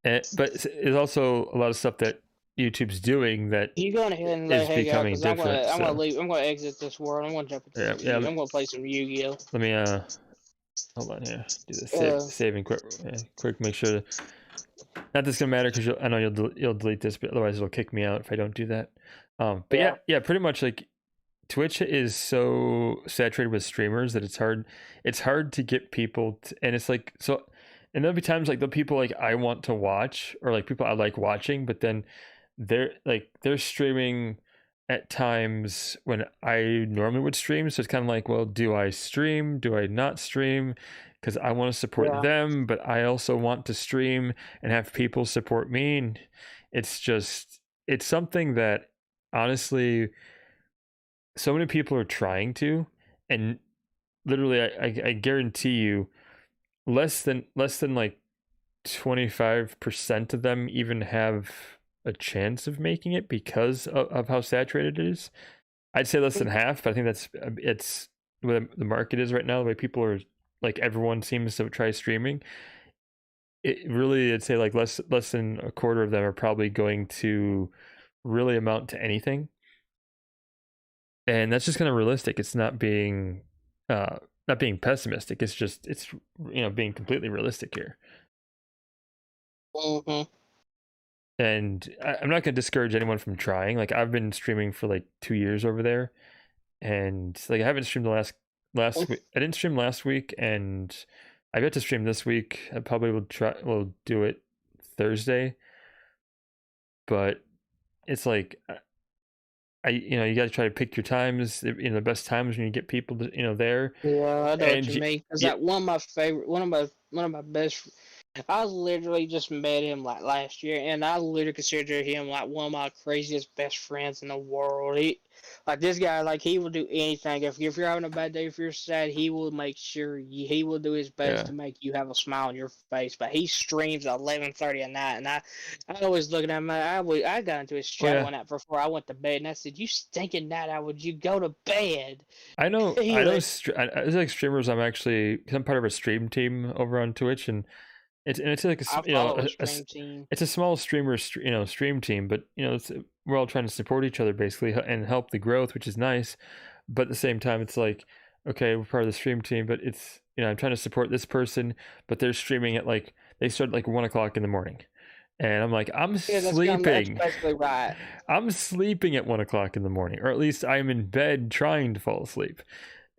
but there's also a lot of stuff that YouTube's doing that you going ahead and is becoming different. I'm gonna leave. I'm gonna exit this world. I'm gonna jump into I'm gonna play some Yu-Gi-Oh. Let me hold on here. Do this saving quick. Make sure. Not that's gonna matter because I know you'll delete this, but otherwise it'll kick me out if I don't do that. But yeah, pretty much like Twitch is so saturated with streamers that it's hard to get people and it's like so, and there'll be times like the people like I want to watch or like people I like watching, but then they're streaming at times when I normally would stream, so it's kind of like, well, do I stream? Do I not stream? Because I want to support them, but I also want to stream and have people support me. And it's something that honestly, so many people are trying to, and literally, I guarantee you, less than like 25% of them even have a chance of making it because of how saturated it is. I'd say less than half, but I think it's where the market is right now. The way people are. Like everyone seems to try streaming. It really, I'd say like less than a quarter of them are probably going to really amount to anything. And that's just kind of realistic. It's not being pessimistic. It's being completely realistic here. And I'm not going to discourage anyone from trying. Like I've been streaming for like 2 years over there, and like I haven't streamed the last week. I didn't stream last week, and I got to stream this week. I probably will do it Thursday, but it's like you got to try to pick your times. The best times when you get people to there. Yeah, I know what you mean. Cause like one of my best. I literally just met him like last year, and I literally consider him like one of my craziest best friends in the world. This guy, like he will do anything. If you're having a bad day, if you're sad, he will make sure he will do his best to make you have a smile on your face. But he streams at 11:30 at night, and I always look at him. I got into his chat one night before I went to bed, and I said, "You stinking night owl, would you go to bed?" I know. There's like streamers. I'm part of a stream team over on Twitch, and it's like it's a small streamer stream team, but we're all trying to support each other basically and help the growth, which is nice. But at the same time, it's like, okay, we're part of the stream team, but it's I'm trying to support this person, but they're streaming at like they start at like 1 o'clock in the morning, and I'm like, I'm sleeping. That's basically right. I'm sleeping at 1 o'clock in the morning, or at least I'm in bed trying to fall asleep.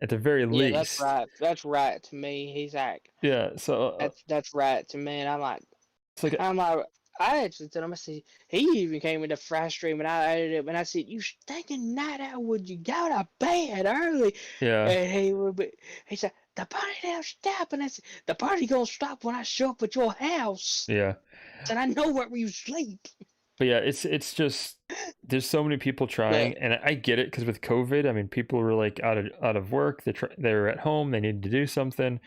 At the very least. That's right. That's right to me. He's like. Yeah. So. That's right to me, and I'm like. I actually told him. I said he even came with the fry stream, and I added it. And I said, "You stinking night owl, would you go to bed early?" Yeah. And he said, "The party don't stop," and I said, "The party gonna stop when I show up at your house." Yeah. And I know where you sleep. But yeah, it's just there's so many people trying, and I get it because with COVID, I mean, people were like out of work. They're at home. They needed to do something,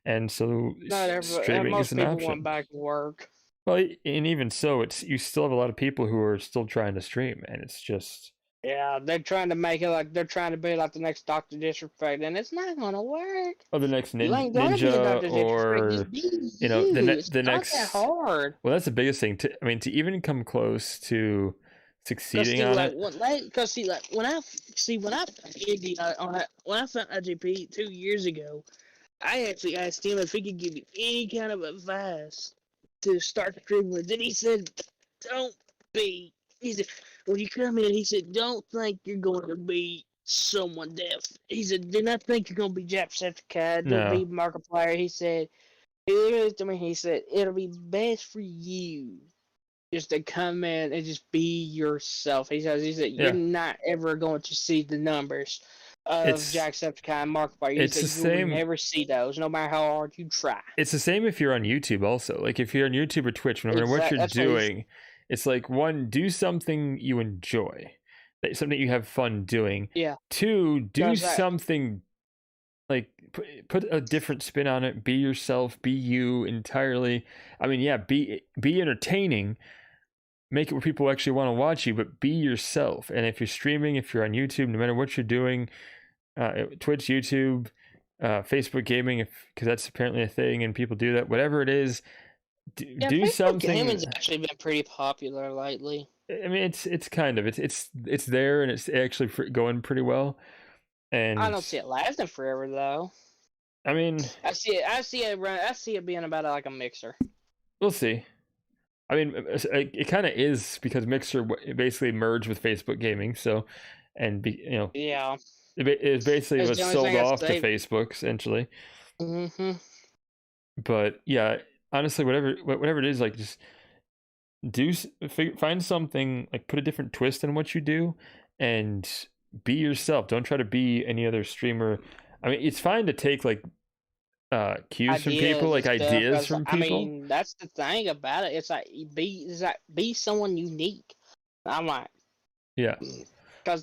and so streaming is an option. Most people went back to work. Well, and even so, you still have a lot of people who are still trying to stream, and it's just Yeah, they're trying to make it like they're trying to be like the next Dr. Disrespect, and it's not gonna work. Or the next ninja, or the next. Not that hard. Well, that's the biggest thing. To even come close to succeeding on it. Because when I found IGP 2 years ago, I actually asked him if he could give me any kind of advice to start streaming with. Then he said, "Don't be." He said, when you come in, he said, "Don't think you're going to be someone deaf. He said, "Do not think you're gonna be Jacksepticeye. Don't be Markiplier." He said, he said, "It'll be best for you just to come in and just be yourself." He said, "You're not ever going to see the numbers of Jacksepticeye and Markiplier. You will never see those, no matter how hard you try." It's the same if you're on YouTube also. Like if you're on YouTube or Twitch, no matter what you're doing, it's like, one, do something you enjoy, something you have fun doing. Yeah. Two, do something like put a different spin on it. Be yourself. Be you entirely. I mean, yeah, be entertaining. Make it where people actually want to watch you, but be yourself. And if you're streaming, if you're on YouTube, no matter what you're doing, Twitch, YouTube, Facebook gaming, because that's apparently a thing and people do that. Whatever it is, do something. Gaming's actually been pretty popular lately. I mean, it's kind of it's there and it's actually going pretty well. And I don't see it lasting forever though. I mean, I see it being about like a Mixer. We'll see. I mean, it kind of is, because Mixer basically merged with Facebook gaming, so, and yeah, it basically was sold off to Facebook essentially. Mm-hmm. But yeah, honestly, whatever it is, like, just find something, like put a different twist in what you do, and be yourself. Don't try to be any other streamer. I mean, it's fine to take like cues from people, like ideas from people. I mean, that's the thing about it. It's like be someone unique. I'm like, yeah, because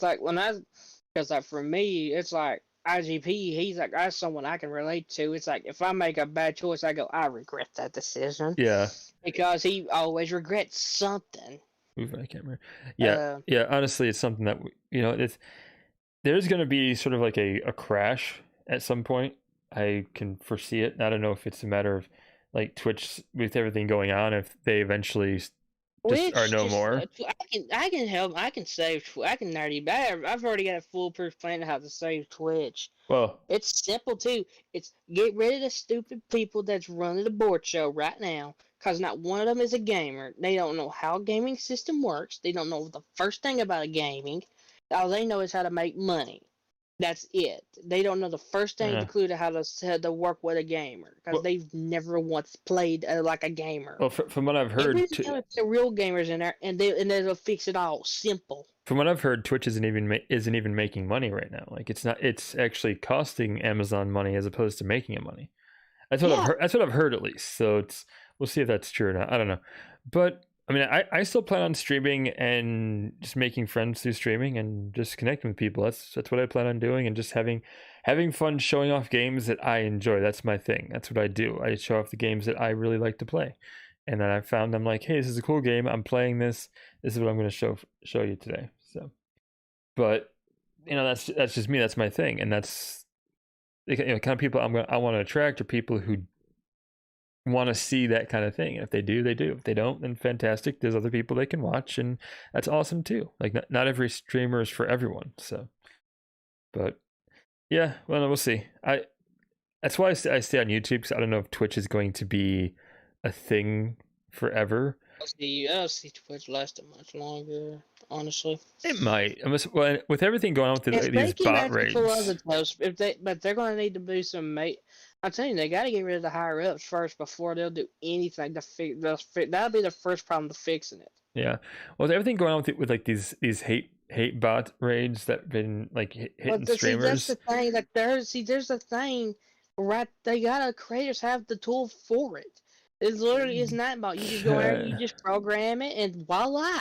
for me, it's like IGP. He's like, that's someone I can relate to. It's like if I make a bad choice, I go, I regret that decision. Yeah, because he always regrets something. Move my camera. Yeah, yeah. Honestly, it's something that there's going to be sort of like a crash at some point. I can foresee it. I don't know if it's a matter of like Twitch with everything going on, if they eventually are no more. I can help. I can save. I can already. I've already got a foolproof plan on how to save Twitch. Well, it's simple too. It's get rid of the stupid people that's running the board show right now, because not one of them is a gamer. They don't know how a gaming system works. They don't know the first thing about gaming. All they know is how to make money. That's it. They don't know the first thing to clue to how to work with a gamer, because they've never once played like a gamer. Well, from what I've heard, the real gamers in there, and they'll fix it all simple. From what I've heard, Twitch isn't even making money right now. Like it's not. It's actually costing Amazon money as opposed to making it money. That's what I've heard. That's what I've heard at least. So we'll see if that's true or not. I don't know, but. I mean, I still plan on streaming and just making friends through streaming and just connecting with people. That's what I plan on doing, and just having fun showing off games that I enjoy. That's my thing. That's what I do. I show off the games that I really like to play. And then I found, I'm like, hey, this is a cool game. I'm playing this. This is what I'm going to show you today. So, but that's just me. That's my thing, and that's the kind of people I want to attract, are people who want to see that kind of thing. If they do, they do. If they don't, then fantastic. There's other people they can watch, and that's awesome too. Like not every streamer is for everyone. So, but yeah, well, no, we'll see. That's why I stay on YouTube, because I don't know if Twitch is going to be a thing forever. I'll see Twitch lasting much longer, honestly. It might. Well, with everything going on with these bot raids. But they're going to need to do some I'm telling you, they got to get rid of the higher ups first before they'll do anything to fix. That'll be the first problem to fixing it. Yeah. Well, with everything going on with like these hate bot raids that been like hitting streamers. That's the thing. Like there's the thing, right? Creators have the tool for it. It's literally it's not about you just go there, you just program it, and voila.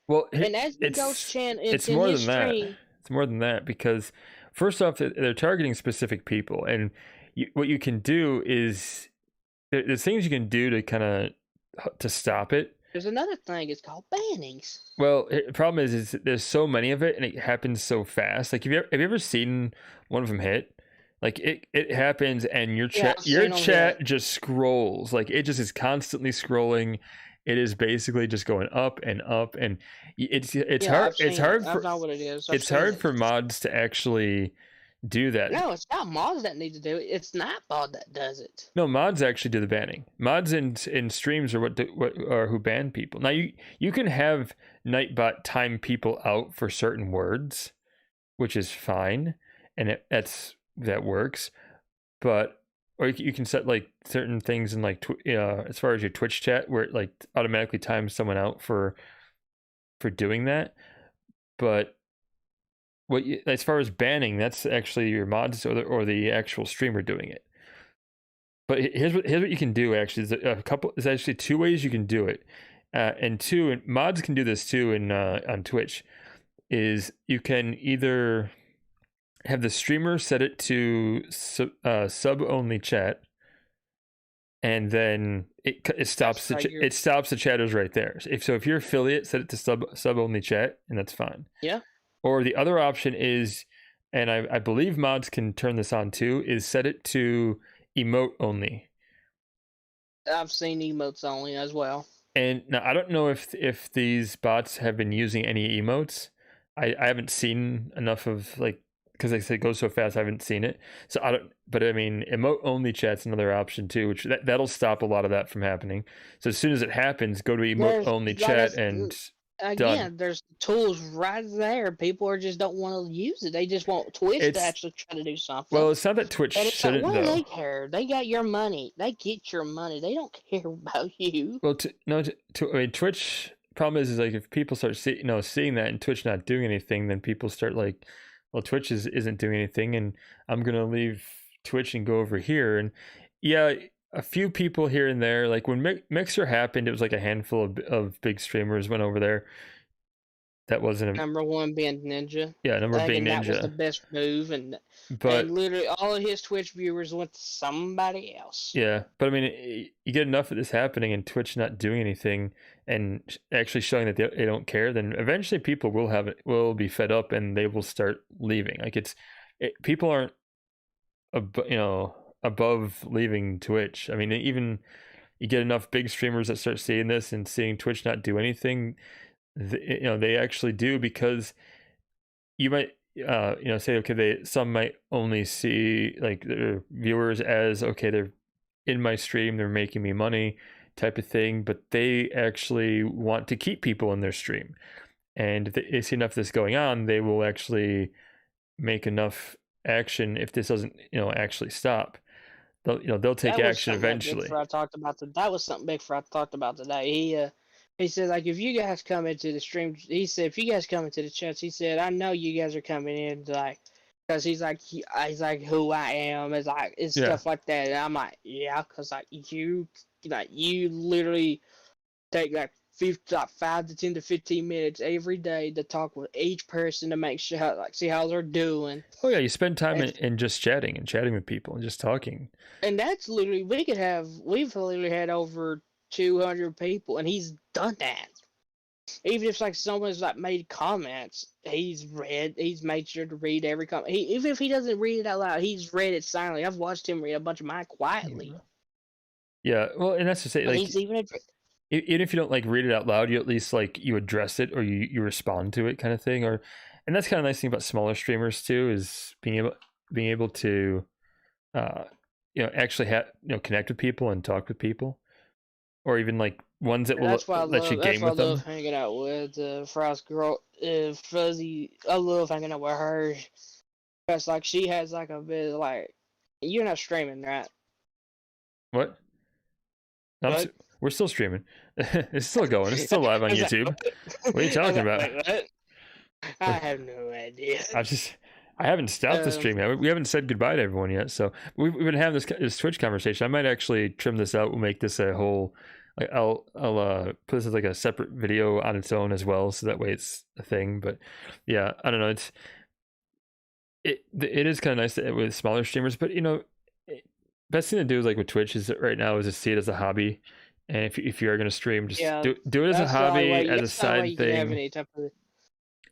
Well, and as it goes, it's more than that. It's more than that, because first off, they're targeting specific people, and what you can do is there's things you can do to kind of to stop it. There's another thing. It's called bannings. Well, the problem is there's so many of it, and it happens so fast. Like have you ever seen one of them hit? Like it happens, and your chat just scrolls. Like it just is constantly scrolling. It is basically just going up and up, and it's hard. It's hard for. Not what it is. It's hard for mods to actually do that. No, it's not mods that need to do it. It's Nightbot that does it. No, mods actually do the banning. Mods in streams are who ban people. Now you can have Nightbot time people out for certain words, which is fine, and that works. But or you can set like certain things in like as far as your Twitch chat, where it like automatically times someone out for doing that. But as far as banning, that's actually your mods or the actual streamer doing it. But here's what you can do. Actually, there's actually two ways you can do it, and mods can do this too on Twitch. Is you can either have the streamer set it to sub only chat, and then it stops it stops the chatters right there. If your affiliate, set it to sub only chat, and that's fine. Yeah. Or the other option is, and I believe mods can turn this on too, is set it to emote only. I've seen emotes only as well. And now I don't know if these bots have been using any emotes. I haven't seen enough of, like, because like I said, it goes so fast, I haven't seen it. So I don't, but I mean, emote only chat's another option too, which that'll stop a lot of that from happening. So as soon as it happens, go to emote only chat and again, there's tools right there. People just don't want to use it. They just want Twitch to actually try to do something. Well, it's not that Twitch shouldn't, what do they care? They got your money. They get your money. They don't care about you. Well, I mean, Twitch problem is like if people start seeing that and Twitch not doing anything, then people start like, well, Twitch isn't doing anything, and I'm gonna leave Twitch and go over here. And yeah, a few people here and there, like when Mixer happened, it was like a handful of big streamers went over there. That wasn't number one being Ninja. Yeah, number one being Ninja. That was the best move, and literally all of his Twitch viewers went to somebody else. Yeah, but I mean, you get enough of this happening and Twitch not doing anything and actually showing that they don't care, then eventually people will be fed up and they will start leaving. Like people aren't above leaving Twitch. I mean, even you get enough big streamers that start seeing this and seeing Twitch not do anything, they actually do, because you might say, okay, some might only see like their viewers as, okay, they're in my stream, they're making me money type of thing, but they actually want to keep people in their stream, and if they see enough of this going on, they will actually make enough action. If this doesn't actually stop, they'll take action eventually. That was something big for I talked about today. He said, like, if you guys come into the stream, he said, if you guys come into the chats, he said, I know you guys are coming in, like, because he's like who I am, is like, it's stuff like that. And I'm like, yeah, because like you literally take like 5 to 10 to 15 minutes every day to talk with each person to make sure, like, see how they're doing. Oh yeah, you spend time in just chatting with people and just talking. And that's literally, we've literally had over 200 people, and he's done that. Even if like someone's like made comments, he's made sure to read every comment. Even if he doesn't read it out loud, he's read it silently. I've watched him read a bunch of mine quietly. Yeah, well, and that's to say, like, even if you don't like read it out loud, you at least like you address it or you respond to it, kind of thing. And that's kind of nice thing about smaller streamers too, is being able to actually connect with people and talk with people. Or even like ones that will let you game with them. I love hanging out with Frost Girl, Fuzzy. I love hanging out with her. Because like she has like a bit of, like, you're not streaming, right? What? No, we're still streaming. It's still going. It's still live on YouTube. What are you talking about? I have no idea. I haven't stopped the stream yet. We haven't said goodbye to everyone yet. So we've been having this Twitch conversation. I might actually trim this out. We'll make this a whole, like, I'll put this as like a separate video on its own as well, so that way it's a thing. But yeah, I don't know. It is kind of nice with smaller streamers, but best thing to do is like with Twitch is right now is to see it as a hobby. And if you are going to stream, just do it as a hobby, as a side thing.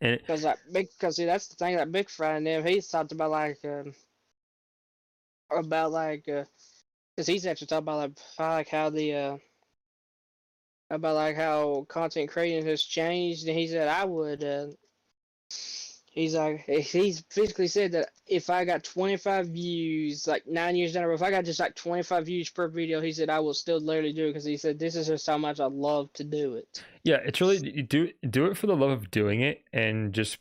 Because see, that's the thing that Big Fry and them, he's talked about because he's actually talked about how content creating has changed, and he said I would. He's physically said that if I got 25 views, like 9 years down the road, if I got just like 25 views per video, he said I will still literally do it, because he said this is just how much I love to do it. Yeah, it's really, you do it for the love of doing it, and just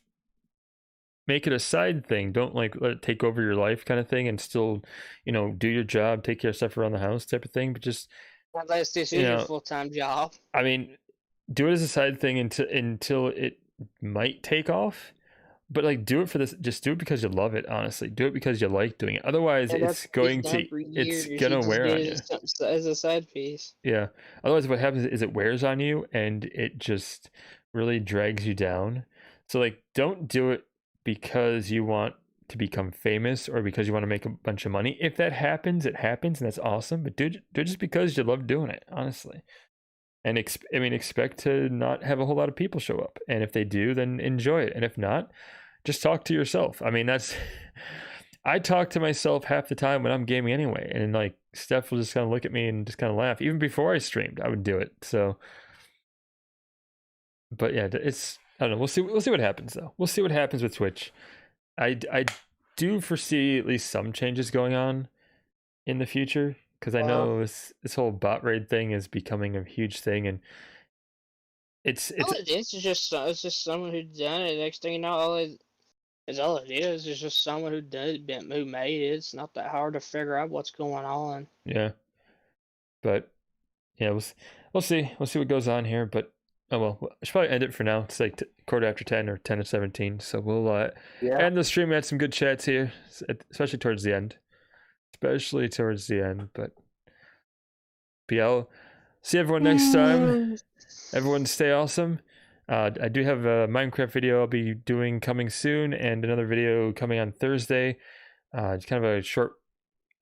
make it a side thing. Don't like let it take over your life kind of thing, and still, do your job, take care of stuff around the house type of thing. But just unless this is your full-time job. I mean, do it as a side thing until it might take off. But like, do it for this. Just do it because you love it. Honestly, do it because you like doing it. Otherwise, it's gonna wear on you as a side piece. Yeah. Otherwise, what happens is it wears on you, and it just really drags you down. So like, don't do it because you want to become famous or because you want to make a bunch of money. If that happens, it happens, and that's awesome. But do it just because you love doing it. Honestly. And expect to not have a whole lot of people show up. And if they do, then enjoy it. And if not, just talk to yourself. I mean, I talk to myself half the time when I'm gaming anyway. And like, Steph will just kind of look at me and just kind of laugh. Even before I streamed, I would do it. So, but yeah, I don't know. We'll see what happens though. We'll see what happens with Twitch. I do foresee at least some changes going on in the future. Because I know this whole bot raid thing is becoming a huge thing, and it's just someone who done it. Next thing you know, all it is just someone who made it. It's not that hard to figure out what's going on. Yeah, but yeah, we'll see what goes on here. But oh well, I should probably end it for now. It's like 10:15 or 10:17, so we'll end the stream. We had some good chats here, especially towards the end. But yeah, see everyone next time. Everyone stay awesome. I do have a Minecraft video I'll be doing coming soon, and another video coming on Thursday. It's kind of a short,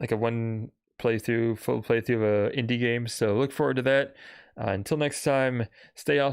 like a full playthrough of a indie game. So look forward to that. Until next time, stay awesome.